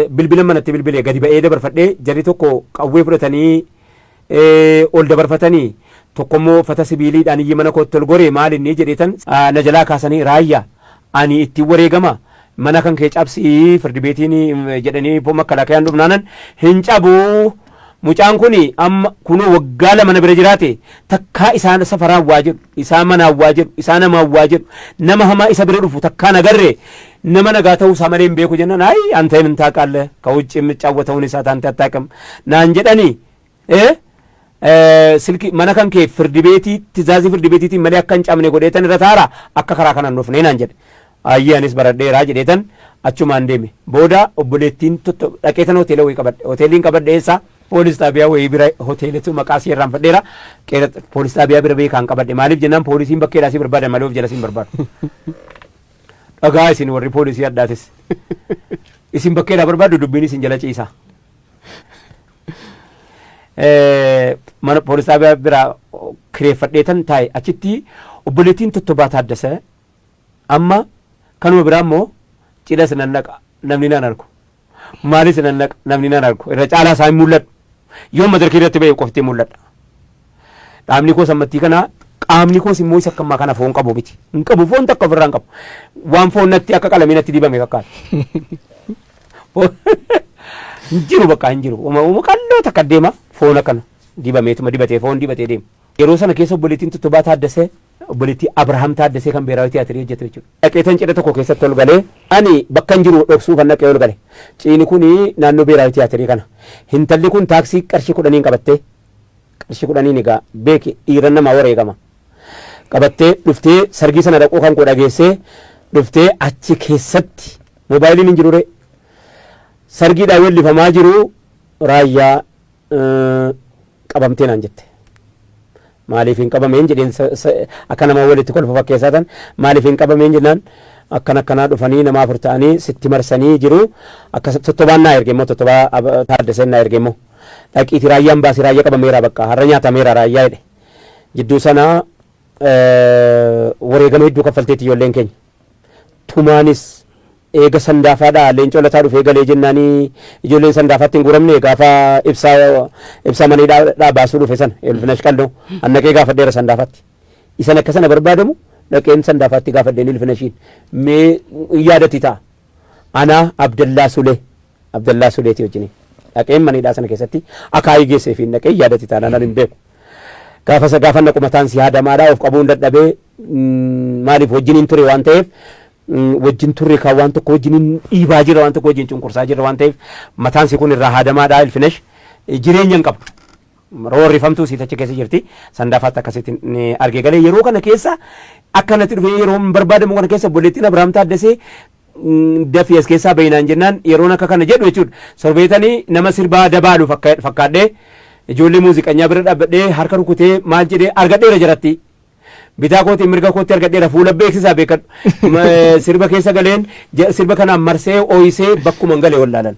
bilbila manatti bilbilee gadi ba'ee dabarfadhee jarri tokko qawwee fudhatanii ol dabarfatanii tokkommoo uffata sibiiliidhaan iyyi mana kootti ol goree maal inni jedheetan na jalaa kaasanii raayyaa ani ittiin wareegama mana kan kee cabsii firdi beetiin jedhanii makkalakayaan dhufnaanan hin cabuu. Mucaan kuni amma kunoo waggaa lama na bira jiraate takkaa isaan safaraan waa jedhu isaan manaan waa jedhu isaan namaan waa jedhu nama hamaa isa bira dhufu takkaa nagarre nama nagaa ta'uu isaa malee hin beeku jennaan ayi anta hin taaqalle ka wucci የሚጫወተውን isaa taante attaaqam naan jedhanii silki mana kan kee firdi beetii tizaazii firdi beetiitiin malee akka hin cabne godheetan irra taara akka karaa kanaan dhufne naan jedhe ayyee anis baradheeraa jedheetan achumaan deeme booda obboleettiin dhaqeetan hoteela wayii qabadhe hoteeliin qabadhe eessaa poolis xaabiyaa wayii bira hoteelitu maqaa si irraan fadheera poolis xaabiyaa bira beekaan qabadhe maaliif jennaan poolisiin bakkeedhaa si barbaadan malee of jala si hin barbaadu. Dhagaa isin warri poolisii addaatis isin bakkeedhaa barbaadu dubbiin isin jala ciisa. Mana poolis xaabiyaa bira kireeffadheetan taa'e achitti obboleettiin tottobaa taaddasa amma kanuma biraa immoo cidhas nan naqa namni nan argu maalis nan naqa namni nan argu irra caalaa isaa hin mul'adhu yoo madarkii irratti ba'e qofti mul'adha. Dhaabni koo sammattii kana qaamni koos immoo isa akkamaa kana foon qabu miti hin qabu foon takka ofirraa hin qabu waan foon natti akka qalamii natti dibame fakkaata. Hin jiru bakka hin jiru uuma qalloo takka deema foon akkana dibameetuma dibatee foon dibatee deema. Yeroo sana keessa obboleettiin tottobaa taaddasee obboleettii Abrahaam taaddasee kan beeraawi tiyaatirii hojjete jechuudha. Dhaqeetan cidha tokko keessatti ol galee ani bakka hin jiru dhoksuu kan dhaqee ol gale ciini kuni naannoo beeraawi tiyaatirii kana hintalli kun taaksii qarshii 10 qabattee qarshii 10 egaa beeki dhiiran namaa wareegama qabattee dhuftee sargii sana dhaquu kan koo dhageessee dhuftee achi keessatti moobaayiliin hin jirure sargiidhaan wellifamaa jiru raayyaa qabamtee naan jette. Maaliif hin qabameen jedheen akka nama walitti kolfa fakkeessatan maaliif hin qabameen jennaan akkanaa dhufanii nama afur ta'anii sitti marsanii jiru akka tottobaan naa erge immoo tottobaa taaddaseen naa erge immoo dhaqiiti raayyaan baasii raayyaa qabameera bakka har'a nyaatameera raayyaa jedhe jidduu sana wareegama hedduu kaffalteetti ijoolleen keenya tumaanis eega sandaafaadha leencoo lataa dhufee galee jennaanii ijoolleen sandaafaatti hin guuramne gaafa ibsaa maneedhaa baasuu dhufe sana ilfinash qalloo annaqee gaafadheera sandaafaatti isan akka sana barbaadamu dhaqeen sandaafaatti gaafadheen ilfinashiin mee yaadatti ta'a anaa Abdallaa Suleeti wajjin dhaqeen maneedhaa sana keessatti akaayii geessee fi dhaqee yaadatti ta'a nan hin beeku gaafa naqu mataan si haadamaadhaa of qabuun dadhabee maaliif wajjiniin ture waan ta'eef wajjin turre kan waan tokko wajjin dhiibaa jira waan tokko wajjin cunqursaa jira waan ta'eef mataan si kun irraa haadamaadhaa ilfinash jireenya hin qabdu. Roorrifamtuu siitachi keessa jirti sandaafaatti akkasitti argee galee yeroo kana keessa akkanatti dhufee yeroo barbaadamu kana keessa obboleettiin Abrahaam Taaddasee dafii as keessaa bayinaan jennaan yeroon akka kana jedhu jechuudha. Sorbeetanii nama sirbaa dabaalu fakkaadhee ijoollee muuziqanyaa bira dhaabbadhee harka rukutee maal jedhee argadheera jiratti. Bitaa kootii mirga kootii argadheera fuula beeksisaa beekadhu sirba keessa galeen sirba kanaan marsee ooyisee bakkuma galee wallaalan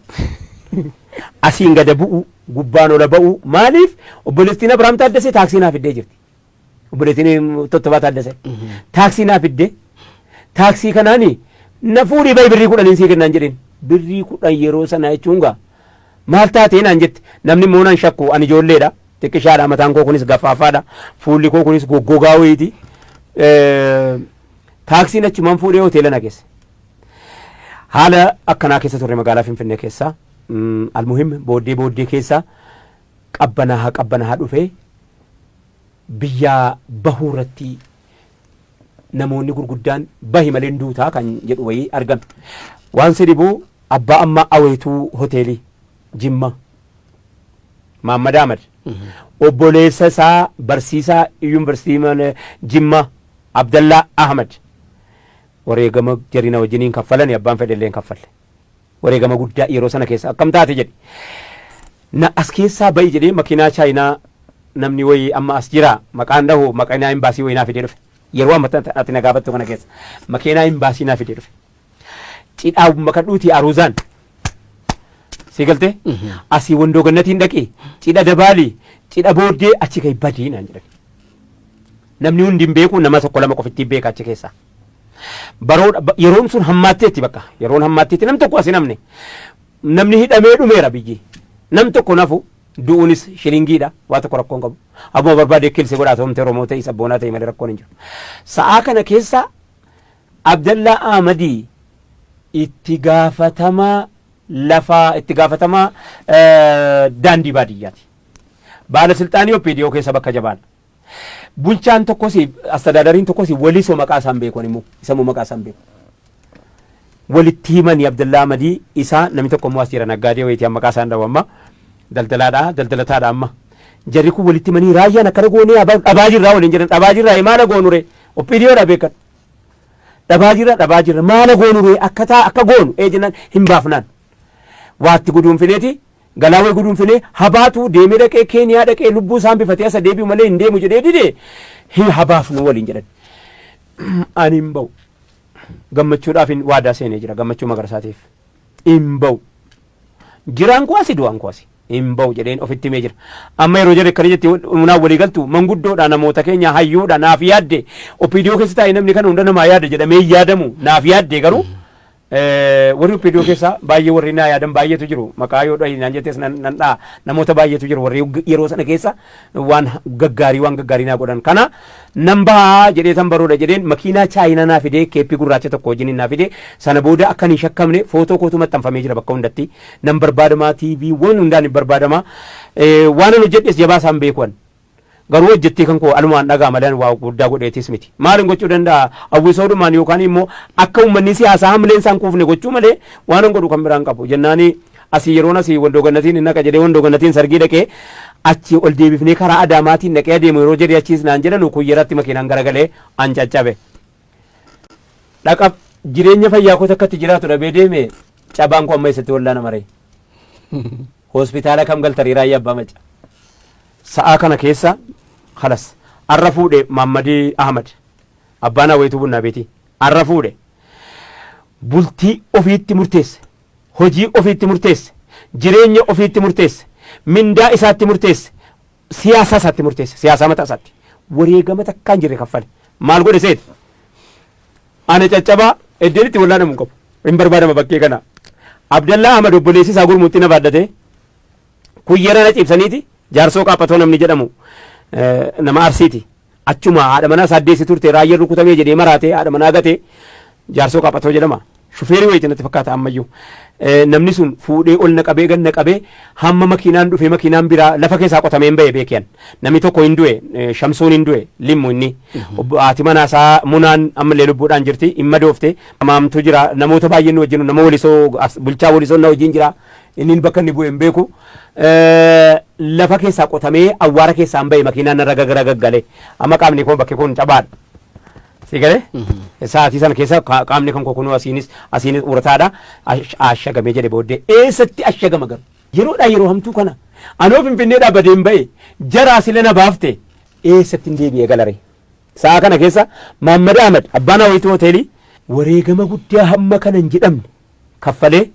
asiin gada bu'u gubbaan ola ba'u maaliif obboleettiin Abrahaam Taaddasee taaksii naaf fiddee jirti obboleettiin Tottobaa Taaddasee taaksii naaf fiddee taaksii kanaani na fuudhii bayi birrii 10 sii kennaan jedheen birrii 10 yeroo sana jechuun gaa maal taatee naan jette namni immoo naan shakku ani ijoolleedha xiqqishaadha mataan koo kunis gafaafaadha fuulli koo kunis goggogaa wayiiti taaksiin achumaan fuudhee hoteela na geesse haala akkanaa keessa turre magaalaa Finfinnee keessa almuhim booddee keessa qabbanaa dhufee biyya bahuu irratti namoonni gurguddaan bahi malee duutaa kan jedhu wayii argame. Waan si dhibuu abbaa amma aweetuu hoteelii Jimma Maammad Ahmad obboleessa isaa barsiisaa yuunivarsiitii Jimma Abdallaa Ahmad wareegama jarina wajjiniin kaffalanii abbaan fedhellee hin kaffalle. Wareegama guddaa yeroo sana keessa akkam taate jedhe. Na as keessaa bahi jedhee makiinaa chaayinaa namni wayii amma as jira maqaan dhahu makiinaa imbaasii wayii naa fidee dhufe. Yeroo amma ati na gaafattu kana keessa makiinaa imbaasii naa fidee dhufe. Cidhaa makadhuutii aruuzaan si galtee asii wandoo gannatiin dhaqee cidha dabaalii cidha booddee achi kai badii naan jedhan. Namni hundi hin beeku nama tokko lama qofitti beeka achi keessaa. Yeroon sun hammaatteetti bakka yeroon hammaatteetti nam tokko asi namni hidhamee dhumeera biyyi nam tokko nafu du'uunis shilingiidha waa tokko rakkoon qabu abbuma barbaade kilse godhaa ta'umte Oromoo ta'e sabboonaa ta'e malee rakkoon hin jiru. Sa'aa kana keessa Abdallaa Ahmadii itti gaafatamaa lafaa itti gaafatamaa daandii baadiyyaati. Baalasilxaanii OPDO keessa bakka jabaadha. Bulchaan tokkos astadaadariin tokkos walisoo maqaa isaan beekon immoo isa immoo maqaa isaan beeku. Walitti himanii Abdallaa Ahmadii isaa namni tokko immoo as jira naggaadee wayitii maqaa isaan dhabu amma daldalataadha amma. Jarri kun walitti himanii raayyaan akkana goonee dhabaa jirraa waliin jedhan dhabaa jirraa maala goonure OPDOdha beekan. Dhabaa jirra maala goonure akka goonu jennaan hin baafnaan. Waatti guduunfineeti galaawee guduunfinee habaatu deemee dhaqee Keeniyaa dhaqee lubbuu isaan bifatee asa deebi'u malee hin deemu jedhee didee hin habaafnu waliin jedhan. Ani hin ba'u gammachuudhaaf waadaa seenee jira gammachuu magarsaatiif hin ba'u jiraan kuwaasi du'aan kuwaasi hin ba'u jedheen ofitti himee jira. Amma yeroo jedhe akkana jettee munaa walii galtu manguddoodha namoota keenya hayyuudha naaf yaadde OPDO keessa taa'e namni kana hunda namaa yaada jedhamee yaadamu naaf yaadde garuu warri OPDO keessa baay'ee warri naa yaadan baay'eetu jiru maqaa yoo dhahi naan jettees nan dhaa namoota baay'eetu jiru warri yeroo sana keessa waan gaggaarii naa godhan kana nan bahaa jedhee tan baroodha jedheen makiinaa chaayinaa naa fidee keeppii gurraacha tokko wajjin naa fidee sana booda akka hin shakkamne footoo kootu maxxanfamee jira bakka hundatti nan barbaadamaa TV waan hundaan hin barbaadamaa waan an hojjedhes jabaa isaan beekuan. Garuu hojjettee kan koo alumaan dhagaa malaan waa guddaa godheetis miti. Maaliin gochuu danda'a hawwisoodhumaan yookaan immoo akka uummanni siyaasaa hamleen isaan kuufne gochuu malee waan an godhu kan biraan qabu. Jennaani asii yeroon asii wandoo gannatiin hin naqa jedhee wandoo gannatiin sargii dhaqee achi ol deebifnee karaa Adaamaatiin dhaqee adeemu yeroo jedhee achiis naan jedhanu kuyyaratti makiinaan garagalee an caccabe. Dhaqa jireenya fayyaa koo takkatti jiraatu dhabee deeme cabaan koo amma eessatti wallaana maree. Hospitaala kam galtarii raayyaa abbaa maca. Sa'aa kana keessa halas arra fuudhe Maammad Ahmad abbaan aweetuu bunnaa beetii arra fuudhe bultii ofiitti murteesse hojii ofiitti murteesse jireenya ofiitti murteesse mindaa isaatti murteesse siyaasa isaatti murteesse siyaasa mataa isaatti wareegama takkaan jirre kaffale maal godhe seeti ana caccabaa eddeenitti wallaanamu hin qabu hin barbaadama bakkee kana Abdallaa Ahmad obboleessi isaa gurmuutti na baaddatee kuyyara na ciibsaniiti jaarsoo qaaphatoo namni jedhamu nama Arsiiti achuma haadha manaa saddeessi turte raayyaan rukutamee jedhee maraatee haadha manaa gatee jaarsoo qaaphatoo jedhama shufeerii wayitii natti fakkaata ammayyuu namni sun fuudhee ol naqabee gad naqabee hamma makiinaan dhufee makiinaan biraa lafa keessaa qotamee hin ba'e beekiyan namni tokko hin du'e Shamsuun hin du'e limmu inni haati manaasaa Munaan ammallee lubbuudhaan jirti hin madoofte maamtu jira namoota baay'een wajjin nama walisoo bulchaa walisoo na wajjin jira inni bakka inni bu'e hin beeku lafa keessaa qotamee awwaara keessaa hin ba'e makiinaan irra gaggale amma qaamni kun bakki kun cabaadha. Sigale sa'aatii sana keessa qaamni kan kokunuu asiinis urataadha ashagamee jedhe booddee eessatti ashagama garu yeroodhaa yeroo hamtuu kana anoo Finfinnee dhaabbatee hin ba'e jaraa sile na baafte eessatti hin deebi'e galare. Sa'a kana keessa Maammad Ahmad abbaan aweetuu hoteelii wareegama guddaa hamma kana hin jedhamne kaffalee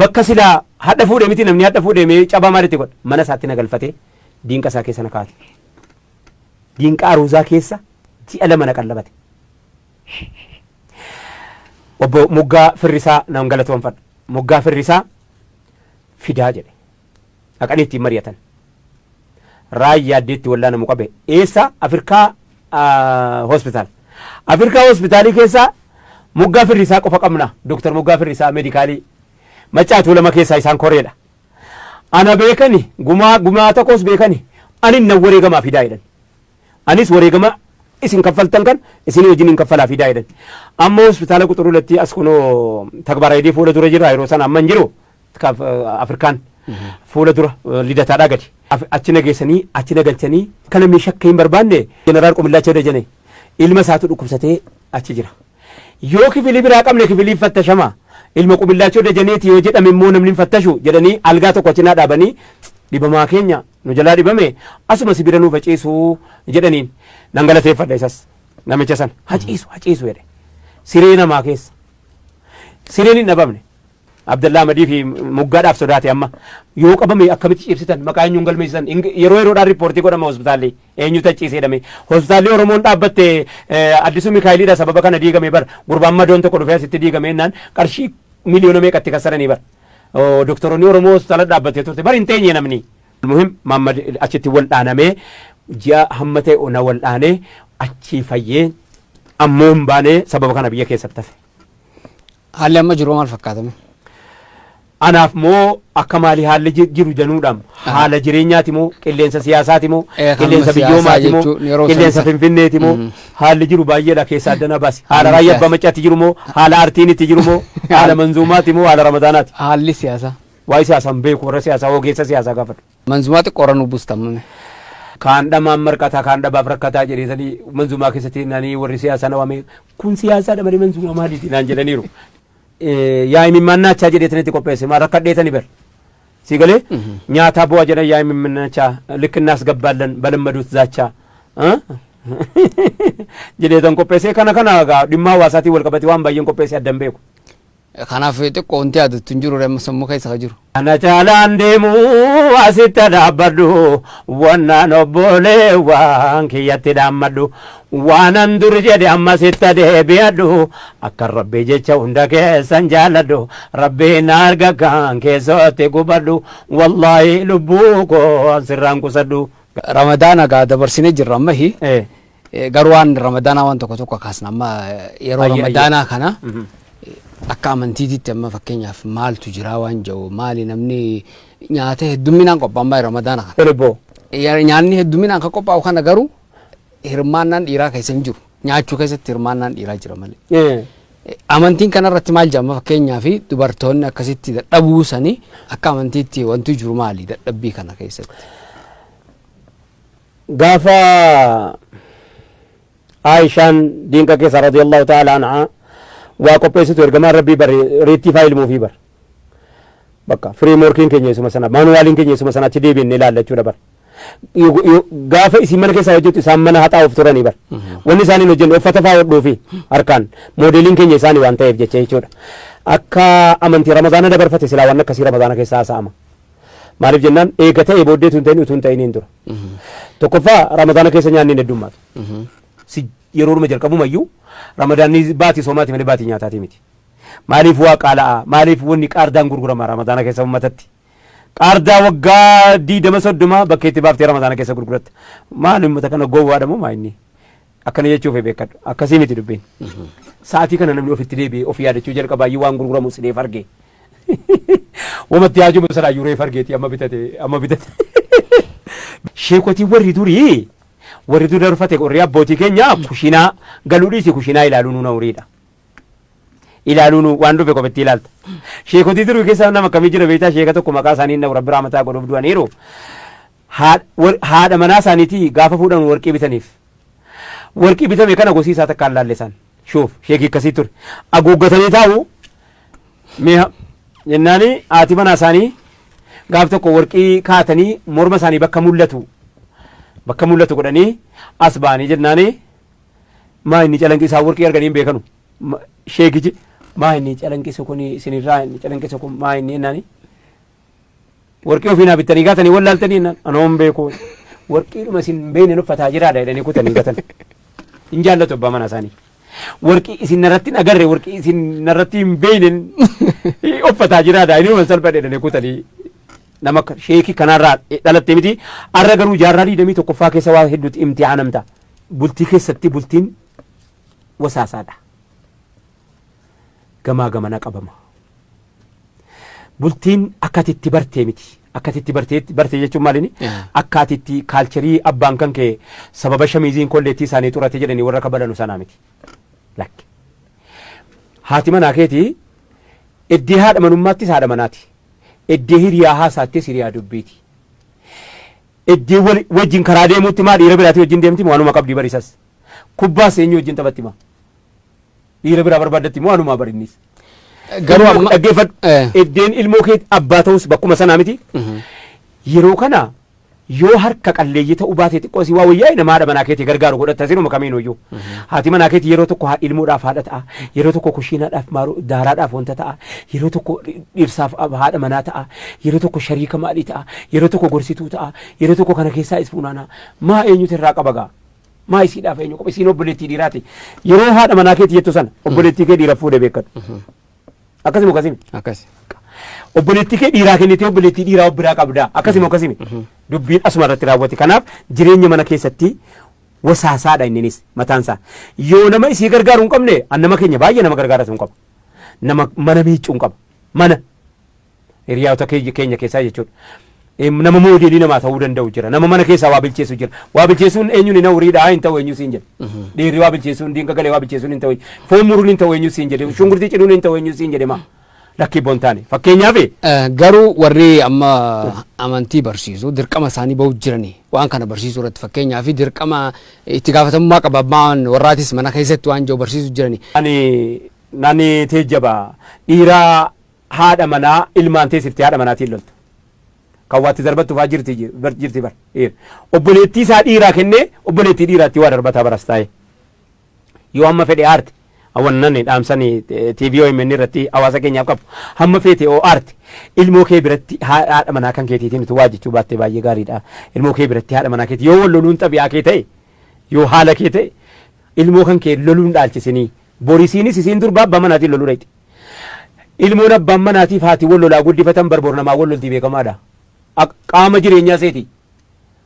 bakka silaa hadha fuudhee miti namni hadha fuudhee mee cabaa maalitti godha mana isaatti na galfatee diinqa isaa keessa na kaate diinqa aruuzaa keessa ji'a lama na qallabate. Obbo Muggaa Firrisaa nan galatoonfadha. Muggaa Firrisaa fidaa jedhe dhaqanii ittiin mari'atan raayyaa addeetti wallaanamu eessa Afrikaa hospitaal Afrikaa hospitaalii keessa Moggaa Firrisaa qofa qabna. Dooktar Moggaa Firrisaa meedikaalii macaatuu lama keessaa isaan koreedha. Ana beekani gumaa tokkos beekani ani na wareegamaa fidaa jedhan. Anis wareegama isin kaffaltan kan isin wajjin kaffalaa fidaa jedhan. Amma hospitaala Quxuruulatti as kunoo takbaraayidii fuula dura jira yeroo sana amma hin jiru Afrikaan fuula dura lidataadhaa gadi. Achi nageessanii achi nagalchanii kana meeshaa akka hin barbaanne jeneraal Qumillaachoo Dajanee ilma isaatu dhukkubsatee achi jira. Yoo kifilii biraa qabne kifilii fattashamaa ilma Qumillaachoo Dajaneeti yoo jedhame immoo namni fattashu jedhanii algaa tokko achinaa dhaabanii dhibamaa keenya nu jalaa dhibame asuma sibira nu faciisuu jedhaniin nan galateeffadha isas namicha san haciisu jedhe siree namaa keessa sireen hin dhabamne Abdallaa Madii fi Muggaadhaaf sodaate amma yoo qabame akkamitti cibsitan maqaa eenyuun galmeessisan yeroo yeroodhaan riippoortii godhama hospitaalli eenyu tachiisee jedhame hospitaalli Oromoon dhaabbatte Addisuu Mikaayiliidha sababa kana diigame bar gurbaan madoon tokko dhufee asitti diigame ennaan qarshii miliyoona meeqatti kassananii bar doktoroonni Oromoo hospitaala dhaabbattee turte bar hin teenye namni. Muhim Maamad achitti wal dhaanamee ji'a hamma ta'e ona wal dhaanee achi fayyee ammoo hin baanee sababa kana biyya keessatti hafe. Haalli amma jiru maal fakkaatame? Anaaf moo akka maalii haalli jiru januudhaan haala jireenyaati moo qilleensa siyaasaati moo qilleensa biyyoomaati moo qilleensa finfinneeti moo haalli jiru baay'eedha keessaa addana baasi. Haala raayyaa abbaa maccaatti jiru moo haala aartiin itti jiru moo haala manzuumaati moo haala ramadaanaati. Haalli siyaasaa. Waa'ee siyaasaan beeku warra siyaasaa ogeessa siyaasaa gaafadhu. Manzumaa xiqqoora nu buustamame. Kaan dhamaan marqataa kaan dhabaaf rakkataa jedheetanii manzumaa keessatti nanii warri siyaasaa nawame kun siyaasaadha malee manzumaa maaliiti naan jedhaniiru. Yaa imimmaannachaa jedheetanitti qopheesse maa rakkadheetani bar. Siigalee nyaataa bu'aa jedhan yaa imimmaannachaa likkinnaas gabbaallan balammaduut zaachaa. Jedheetan qopheesse kana dhimma hawaasaatiin wal qabate waan baay'een qopheesse addan beeku. Kanaaf xiqqoo wanti adattu hin jiru sammuu keessa jiru. Ana caalaan deemu asitti dhaabbadhu wannaan obbolee waan kiyyatti dhaammadhu waanan dur jedhe amma sitti deebi'adhu akka rabbii jecha hunda keessan jaalladhu rabbiin arga kan keessatti gubadhu wallaahi lubbuu koo sirraan qusadhu. Ramadaana gaa dabarsinee jirra amma garuu waan ramadaanaa waan tokko kaasna amma yeroo ramadaanaa kana. Akka amantiititti amma fakkeenyaaf maaltu jira waan jiru maali namni nyaata hedduminaan qophaa'aa ramadaana kana. Nyaanni hedduminaan kan qophaa'u kana garuu hirmaannaan dhiiraa keessa hin jiru. Nyaachuu keessatti hirmaannaan dhiiraa jira malee. Amantiin kanarratti maal jedhama fakkeenyaaf dubartoonni akkasitti dadhabuu sanii akka amantiitti wanti jiru maali dadhabbii kana keessatti. Gaafa Aishaan diinqa keessa radiyallahu ta'ala anhaa waa qopheessitu ergamaan rabbii bar reettii faayilmuu fi bar bakka fireemworkiin keenya isuma sana maanuwaaliin keenya isuma sana achi deebiin ilaallachuudha bar gaafa isin mana keessaa hojjetu isaan mana haxaa'uuf turanii bar wanni isaaniin hojjennu uffata faa hodhuu fi harkaan moodeliin keenya isaanii waan ta'eef jecha jechuudha akka amantii ramadaana dabarfate silaa waan akkasii ramadaana keessaa haasa'ama maaliif jennaan eega ta'e booddeetu hin ta'in utuu hin ta'iniin dura tokkoffaa ramadaana keessa nyaanni hin heddummaatu yeroodhuma jalqabumayyuu ramadaanni baatii soomaati malee baatii nyaataati miti. Maaliif waa qaala'aa maaliif wanni qaardaan gurgurama ramadaana keessa uummatatti. Qaardaa waggaa 20-30 bakka itti baaftee ramadaana keessa gurguratte. Maali uummata kana gowwaadha moo maa inni akkana jechuuf beekadhu akkasii miti dubbiin. Sa'aatii kana namni ofitti deebi'ee of yaadachuu jalqabaayyuu waan gurguramu sileef argee. Wamatti haajuu masalaayyuu reef argeeti amma bitate. Sheekotii warri durii. Warri dur darfate qorri abbootii keenya kushinaa galuu dhiisi kushinaa ilaaluun nu uriidha. Ilaaluun waan dhufe kophetti ilaalta. Sheekotii duruu keessa nama akkamii jira beektaa sheeka tokko maqaa isaanii na rabbi raamataa godhuuf du'aniiru. Haadha manaa isaaniitii gaafa fuudhan warqii bitaniif. Warqii bitame kana gosii isaa takkaan laallesan. Shuuf sheekii akkasii ture. Agooggatanii taa'u mi'a jennaani haati manaa isaanii gaaf tokko warqii kaatanii morma isaanii bakka mul'atu godhanii as ba'anii jennaani maa inni calanqisaa warqii arganiin beekanu sheekichi maa inni calanqisa kun isinirraa inni calanqisa kun maa inni jennaani warqii ofiinaa bittanii gaatanii wallaaltanii jennaan anoon beeku warqiidhuma isin beekne uffataa jiraadha jedhanii kutanii gatan hin jaallatu abbaa manaa isaanii warqii isin narratti hin agarre warqii isin narratti hin beekne uffataa jiraadha inni salphaa jedhanii kutanii nama sheekii kanarraa dhalatte miti arra garuu jaarraa 21ffaa keessa waa hedduutti imtihaanamta bultii keessatti bultiin wasaasaadha gamaa gamana qabama. Bultiin akkatitti bartee miti. Akkatitti bartee jechuun maalini? Akkatitti kaalcharii abbaan kan kee sababa shamiiziin kolleettii isaanii xurate jedhanii warra kabalanu sanaa miti. Lakki. Haati manaa keetii iddee haadha manummaattis haadha manaati. Iddee hiriyaa haasaattis hiriyaa dubbiiti. Iddee wajjin karaa deemuutti maa dhiira biraatii wajjin deemti waanuma qabdii bariisas. Kubbaa seenyuu wajjin taphatti maa. Dhiira biraa barbaadatti moo waanuma barinnis. Garuu amma dhaggeeffadhu iddeen ilmoo kee abbaa ta'us bakkuma sanaa miti. Yeroo kana yoo harka qalleeyyii ta'uu baatee xiqqoo si waa wayyaa nama haadha manaa keetii gargaaru godhatta sinuma kamiinuyyuu. Haati manaa keetii yeroo tokko ilmoodhaaf haadha ta'a. Yeroo tokko kushiinaadhaaf daaraadhaaf wanta ta'a. Yeroo tokko dhirsaaf haadha manaa ta'a. Yeroo tokko shariika maalii ta'a. Yeroo tokko gorsituu ta'a. Yeroo tokko kana keessaa is fuunaana. Maa eenyutu irraa qaba gaa? Maa isiidhaaf eenyu qaba? Isiin obboleettii dhiiraati. Yeroo haadha manaa keetii jettu sana obboleettii kee dhiira fuudhee beekadhu. Akkasuma akkasimi. Akkasi. Obboleettii kee dhiiraa kennitee obboleettii dhiiraa of biraa qabda. Akkasuma akkasimi. Dubbiin asuma irratti raawwate. Kanaaf jireenya mana keessatti wasaasaadha inninis mataan isaa. Yoo nama isii gargaaru hin qabne nama keenya baay'ee nama gargaaratu hin qabu. Nama mana miicuu hin qaba. Mana hiriyaawota keenya keessaa jechuudha. Nama moodeelii namaa ta'uu danda'u jira. Nama mana keessaa waa bilcheessu jira. Waa bilcheessuun eenyuun hin hawriidhaa hin ta'u eenyu siin jedhe. Dhiirri waa bilcheessuun diinqa galee waa bilcheessuun hin ta'u. Foon muruun hin ta'u eenyu siin jedhe. Shungurtii cidhuun hin ta'u eenyu siin jedhe maa. Lakkii bontaane. Fakkeenyaaf. Garuu warri amma amantii barsiisu dirqama isaanii bahu jiranii waan kana barsiisuu irratti fakkeenyaaf dirqama itti gaafatamummaa qaba abbaan warraatis mana keessatti waan jiru barsiisuu jiranii. Nani teejjaba dhiiraa haadha manaa ilmaan teessiftee haadha manaatiin loltu. Kan waatti darbattu fa'aa jirti bar. Obboleettii isaa dhiiraa kennee obboleettii dhiiraatti waa darbataa baras taa'e. Yoo amma fedhe aarte awwannan dhaamsanii TV OMN irratti hawaasa keenyaaf qabu hamma feete oo aarte ilmoo kee biratti haadha manaa kan keetiitiin utuu waa jechuu baattee baay'ee gaariidha. Ilmoo kee biratti haadha manaa keeti yoo wal loluun xabi'aa kee ta'e yoo haala kee ta'e ilmoo kan kee loluun dhaalchisinii borisiinis isiin durba abbaa manaatiin loluu dhayte. Ilmoon abbaan manaatiif haati wal lolaa guddifatan barboor namaa wal loltii beekamaadha. Qaama jireenyaa seeti.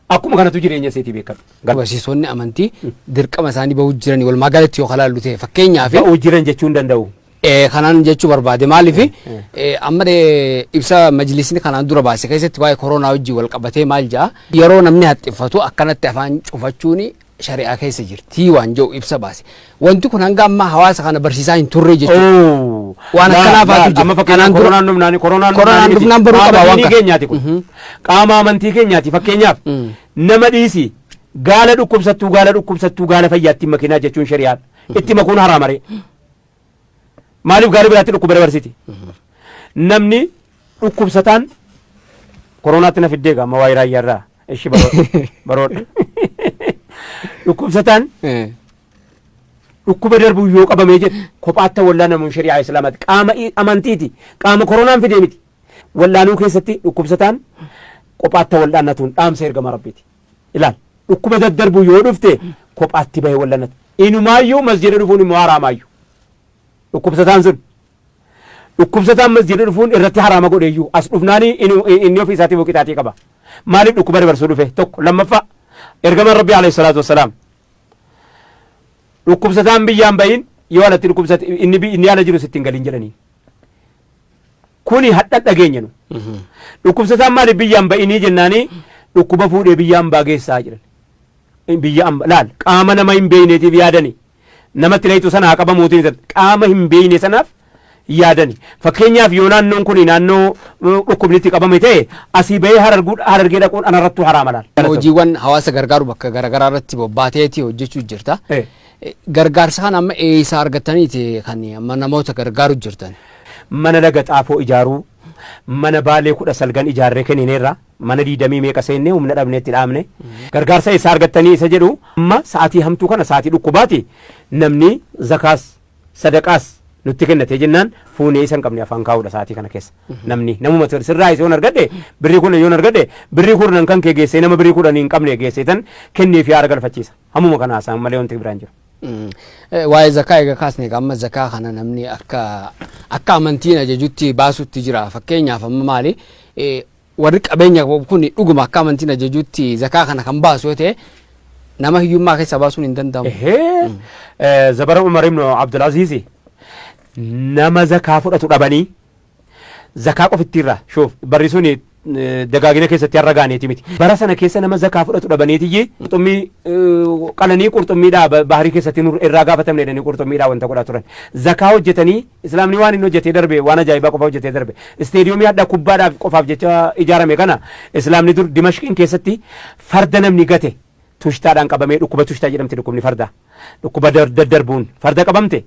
Akkuma kanatu jireenya seetii beekatu. Barsiisonni amantii dirqama isaanii bahuu jiranii walumaa galatti yoo kalaallu ta'e fakkeenyaaf. Bahuu jiran jechuu hin danda'u. Kanaan jechuu barbaade maaliif amma ibsa majlisni kanaan dura baase keessatti waa'ee koronaa wajjin wal qabatee maal jaa yeroo namni haxxiffatu akkanatti afaan cufachuun shari'aa keessa jirti waan jiru ibsa baase. Wanti kun hanga amma hawaasa kana barsiisaa hin turre jechuudha. Waan akkanaafaatu jira. Amma fakkeenyaaf koronaan dhufnaan baruu qaba waan keenyaati kun. Qaama amantii keenyaati fakkeenyaaf nama dhiisi gaala dhukkubsattuu gaala fayyaatti makinaa jechuun shari'aadha. Itti makuun haraamare. Maaliif gaala biraatti dhukkuba dabarsiti? Namni dhukkubsataan koronaatti na fiddee gaama waa'ee raayyaarraa. Ishi baroodha. Dhukkubsataan dhukkuba darbu yoo qabamee jedhu kophaatti wallaanamuun shari'aa islaamaati. Qaama amantiiti. Qaama koronaan fidee miti. Wallaanuu keessatti dhukkubsataan kophaatti wallaannatuun dhaamsa ergama rabbiiti. Ilaal dhukkuba daddarbu yoo dhufte kophaatti bahee wallaannatu. Inumaayyuu masjida dhufuun immoo haraamaayyuu. Dhukkubsataan sun dhukkubsataan masjida dhufuun irratti haraama godheeyyuu as dhufnaanii inni ofii isaatii boqitaatii qaba. Maaliif dhukkuba dabarsuu dhufe tokko lammaffaa ergama rabbii alayhi salaatu wassalaam. Dhukkubsataan biyyaan bahin yoo alatti dhukkubsate inni ala jiru sittiin galiin jedhanii. Kuni hadha dhageenya nu. Dhukkubsataan maaliif biyyaan bahinii jennaanii dhukkuba fuudhee biyyaan baageessaa jiran. Biyyaan laal qaama nama hin beeyneetiif yaadani. Namatti leeytu sana haa qabamuutiin qaama hin beeyne sanaaf yaadani. Fakkeenyaaf yoo naannoon kun naannoo dhukkubnitti qabame ta'e asii bahee harargee dhaquun anarrattuu haraama laal. Hojiiwwan hawaasa gargaaru bakka garaagaraa irratti bobbaateeti hojjechuu jirta. Gargaarsa kan amma eessaa argataniiti kan amma namoota gargaaru jirtan. Mana laga xaafoo ijaaruu, mana baalee 19 ijaarree kennineerra, mana 20 meeqa seennee humna dhabneetti dhaabne. Gargaarsa eessaa argattanii isa jedhu amma sa'aatii hamtuu kana sa'aatii dhukkubaati namni zakaas sadaqaas nutti kennate jennaan fuunee isa hin qabne afaan kaa'uudha sa'aatii kana keessa. Namuma sirraa isa yoon argadhe birrii kudhan yoon argadhe birrii kudhan kan kee geessee nama birrii kudhan hin qabne geesseetan kennee fi haara galfachiisa. Hammuma kana haasa'an malee wanti biraan jiru. Waa'ee zakaa egaa kaasne amma zakaa kana namni akka amantiin ajajutti baasutti jira. Fakkeenyaaf amma maali warri qabeenya kun dhuguma akka amantiin ajajutti zakaa kana kan baasu yoo ta'e nama hiyyummaa keessa baasuun hin danda'amu. Zabara Umar ibn Abdul Aziz nama zakaa fudhatu dhabanii zakaa qofittiirraa shoof barri suni dagaagina keessatti har'a gaaneeti miti. Bara sana keessa nama zakaa fudhatu dhabaneetiyyi qurxummii qalanii qurxummiidhaa baharii keessatti irraa gaafatamne jedhanii qurxummiidhaa wanta godhaa turan. Zakaa hojjetanii islaamni waan inni hojjetee darbe waan ajaa'ibaa qofa hojjetee darbe. Isteediyoomii adda kubbaadhaaf qofaaf jecha ijaarame kana islaamni dur Dimashqiin keessatti farda namni gate tushtaadhaan qabamee dhukkuba tushtaa jedhamte dhukkubni farda. Dhukkuba daddarbuun farda qabamte.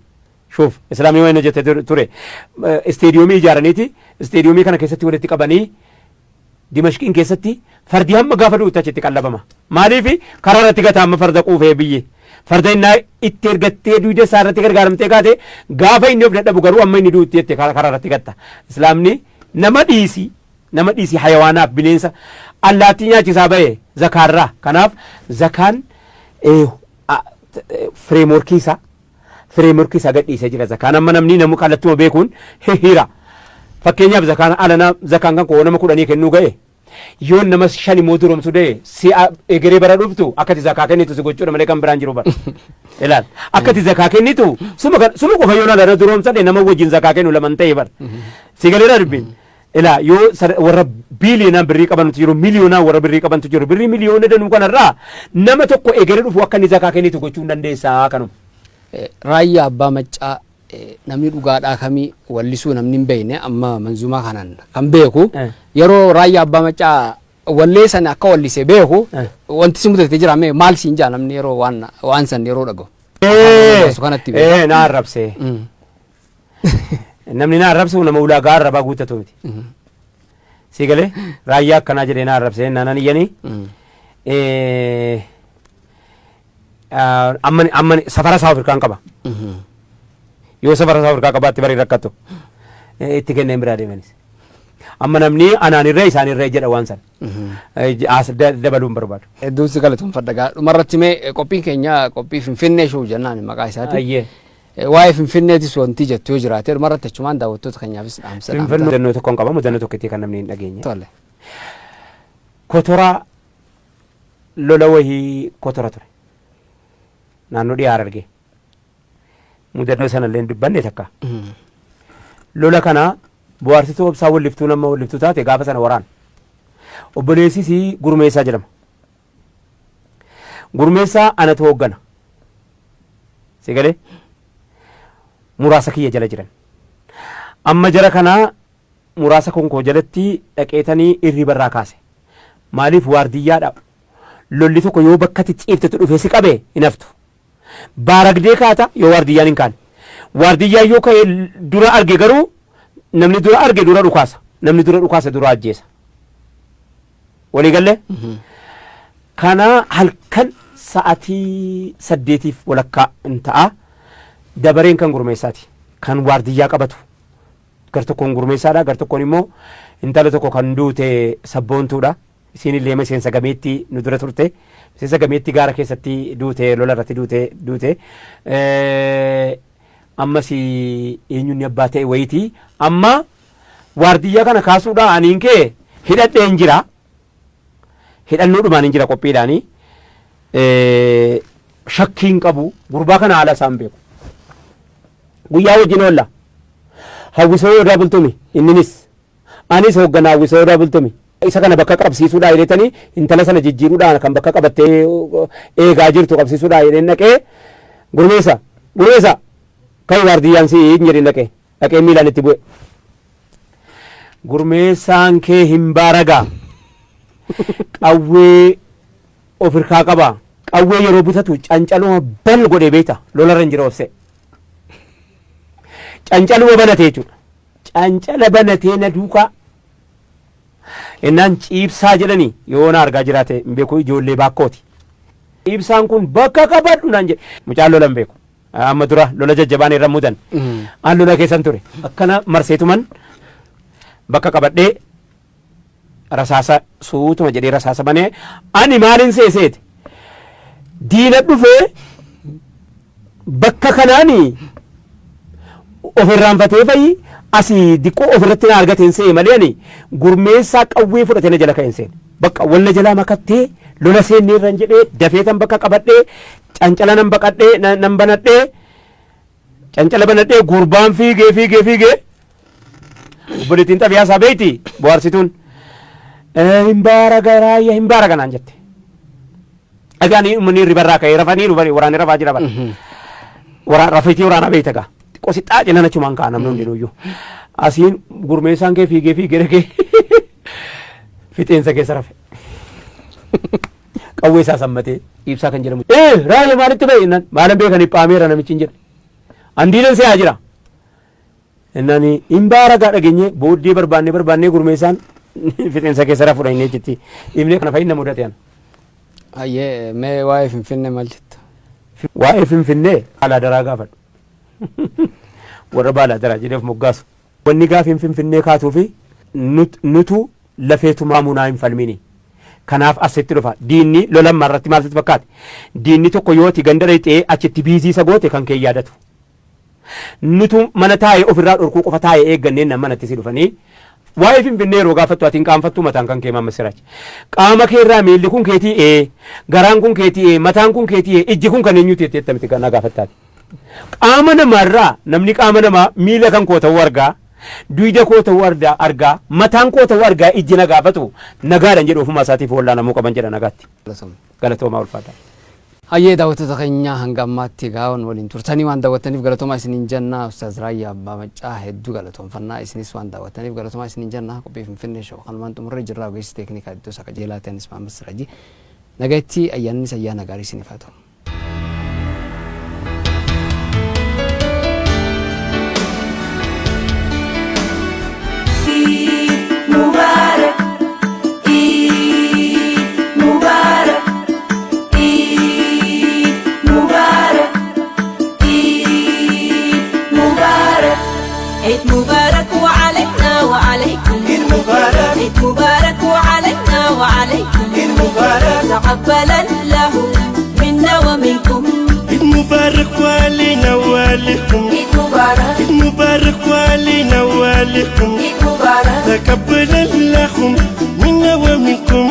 Shoof islaamni waan hojjetee ture. Isteediyoomii ijaaraniiti isteediyoomii kana keessatti walitti qabanii Dimashqiin keessatti fardi hamma gaafa du'utti achitti qallabama. Maaliif karaa irratti gata amma farda quufee biyye. Farda innaa itti ergattee duude isaa irratti gargaaramtee kaate gaafa inni of dadhabu garuu amma inni du'utti jette karaa irratti gatta. Islaamni nama dhiisi hayawaanaaf bineensa allaattii nyaachisaa ba'e zakaarraa. Kanaaf zakaan fireemorkii isaa gadhiisee jira. Zakaan amma namni namu qallattuma beekuun hira. Fakkeenyaaf zakaan kan koo nama 10 kennuu ga'e yoo nama 5 immoo duroomsu da'e si egeree bara dhuftu akkati zakaa kennitu si gochuudha malee kan biraan jiru bara. Ilaal akkati zakaa kennitu suma qofa yoo nama duroomsadhe nama wajjin zakaa kennu laman ta'e bara. Si galee darbin. Ilaa yoo warra biiliyoonaan birrii qabantu jiru miliyoonaan warra birrii qabantu jiru birrii miliyoona danuu kanarraa nama tokko egeree dhufu akka inni zakaa kennitu gochuu hin dandeessaa kanuma. Raayyaa Abbaa Maccaa namni dhugaadhaa kamii wallisuu namni hin beekne amma manzumaa kanaan kan beeku yeroo Raayyaa Abbaa Maccaa wallee sana akka wallise beeku wanti si mudate jira mee maal siin jaa namni yeroo waan san yeroo dhagahu. Na arrabse. Namni na arrabsu nama ulaagaa arrabaa guuttatu miti. Si galee Raayyaa akkanaa jedhee na arrabse nanan iyyanii amma safara isaa Afrikaan qaba. Yoo safara isaa Afrikaa qabaatti barii rakkatu itti kenneen biraa deemanis. Amma namni anaan irree isaan irree jedha waan san. As dabaluun barbaadu. Hedduun si galatoomfadha. Dhumarratti mee qophiin keenya qophii Finfinnee shuu jennaan maqaa isaati. Waa'ee Finfinneetis wanti jettu yoo jiraate dhumarratti achumaan daawwattoota keenyaafis dhaamsa. Finfinnee mudannoo tokko hin qaba mudannoo tokkotti kan namni hin dhageenye. Tole. Kotoraa lola wayii kotora ture. Naannoo dhiyaa Harargee. Mudannoo sana illee dubbanne takka. Lola kana bu'aarsituu obsaa walliftuu nama walliftuu taate gaafa sana waraan. Obboleessis Gurmeessaa jedhama. Gurmeessaa anatu hooggana. Si galee muraasa kiyya jala jiran. Amma jara kana muraasa konkoo jalatti dhaqeetanii irribarraa kaase. Maaliif waardiyyaadha. Lolli tokko yoo bakka ciiftetu dhufee si qabee hin haftu. Baaragdee kaata yoo waardiyyaan hin kaane. Waardiyyaan yoo ka'e dura arge garuu namni dura arge dura dhukaasa. Namni dura dhukaasa dura ajjeesa. Walii galee? Kana halkan sa'atii 8 walakkaa hin ta'a. Dabareen kan Gurmeessaati. Kan waardiyyaa qabatu. Gar tokkoon Gurmeessaadha. Gar tokkoon immoo intala tokko kan duute sabboontuudha. Isiin illee miseensa gameetti nu dura turte. Miseensa gameetti gaara keessatti duute lola irratti duute. Ammas eenyuun abbaa ta'e wayitii. Amma waardiyyaa kana kaasuudha aniin kee hidhadheen jira. Hidhannoodhumaan hin jira qophiidhaanii. Shakkiin qabu gurbaa kana haala isaan beeku. Guyyaa wajjin oolla. Hawwisoo yoodaa bultumi inninis. Anis hoogganaa hawwisoo yoodaa bultumi. Isa kana bakka qabsiisuudhaa jedhetanii intala sana jijjiiruudhaan kan bakka qabattee eegaa jirtu qabsiisuudhaa jedheen dhaqee Gurmeessa kan waardiyyaan si hin jedhin dhaqee miilaan itti bu'e. Gurmeessaan kee hin baaragaa. Qawwee of hirkaa qaba. Qawwee yeroo butatu cancaluma bal godhee beekta lolarra hin jira obse. Cancaluma banatee jechuudha. Cancala banatee na duukaa. Innaan ciibsaa jedhanii yoo na argaa jiraate hin beeku ijoollee baakkooti. Ciibsaan kun bakka qabadhu naan jedhe. Mucaan lola hin beeku. Amma dura lola jajjabaan irra mudan. Aan lola keessan ture. Akkana marseetuman bakka qabadhee rasaasa suutuma jedhee rasaasa banee ani maalin seeseeti. Diina dhufee bakka kanaanii ofirraanfatee fa'i asii diqqoo ofirratti na argateen se'e malee ani Gurmeessaa qawwee fudhatee na jala ka'een seene. Bakka walla jalaa makattee lola seennee irran jedhee dafeetan bakka qabadhee cancala nan baqadhee nan banadhee cancala banadhee gurbaan fiigee obboleettiin xabiyaa sabeeti bohaarsituun hin baaraga naan jette. Agaanii uummanni ribarraa ka'ee rafanii waraanni rafaa jira bara. Rafiitii waraana beekta gaa. Qosi xaaci nana chumaan ka'a namni hundinuyyuu. Asiin gurmeessaan kee fiigee dhaqee fixeensa keessa rafe. Qawwee isaa sammatee ibsaa kan jedhamu. Raayyaa maalitti ba'e innaan maalan beekanii paameera namichi hin jedhe. Andiileen se'aa jira. Innaan hin baaragaa dhageenye booddee barbaannee gurmeessaan fixeensa keessa rafuudha inni jetti. Dhibnee kana fayyina mudate ana. Ayyee mee waa'ee Finfinnee maal jettu? Waa'ee Finfinnee haala daraa gaafadhu. Warra baala daraa jedheef moggaasu. Wanni gaafiin Finfinnee kaatuu fi nutu lafeetumaa munaa hin falmini. Kanaaf asitti dhufa. Diinni lolammaa irratti maal sitti fakkaate? Diinni tokko yooti ganda dhayxee achitti biizii isa goote kan kee yaadatu. Nutu mana taa'ee ofirraa dhorkuu qofa taa'ee eegganneen nama manatti si dhufanii waa'ee Finfinnee yeroo gaafattu atiin qaanfattu mataan kan kee mammasiraachi. Qaama kee irraa miilli kun keetii garaan kun keetii mataan kun keetii ijji kun kan eenyuti jettee miti kan gaafattaati. Qaama namaarraa namni qaama namaa miila kan koo ta'uu argaa duyda koo ta'uu argaa mataan koo ta'uu argaa ijji na gaafatu nagaadhaan jedhu ofuma isaatiif wallaanamuu qaban jedha nagaatti. Galatoomaa ulfaata. Hayyee daawwattoota keenya hanga ammaatti gaa'on waliin turtanii waan daawwattaniif galatoomaa isiniin jennaa. Ustaaz Raayyaa Abbaa Maccaa hedduu galatoomfannaa. Isinis waan daawwattaniif galatoomaa isiniin jennaa. Qophii Finfinnee shoo kanumaan xumurree jirra. Ogeessi teeknikaa iddoo isaa qajeelaa ta'anis Maammas Siraajii. Nagayatti ayyaannis ayyaana gaarii isiniif haa ta'u. عيد مبارك وعلينا وعليكم عيد مبارك عيد مبارك وعلينا وعليكم عيد مبارك تقبل الله منا ومنكم عيد مبارك وعلينا وعليكم عيد مبارك عيد مبارك وعلينا وعليكم عيد مبارك تقبل الله منا ومنكم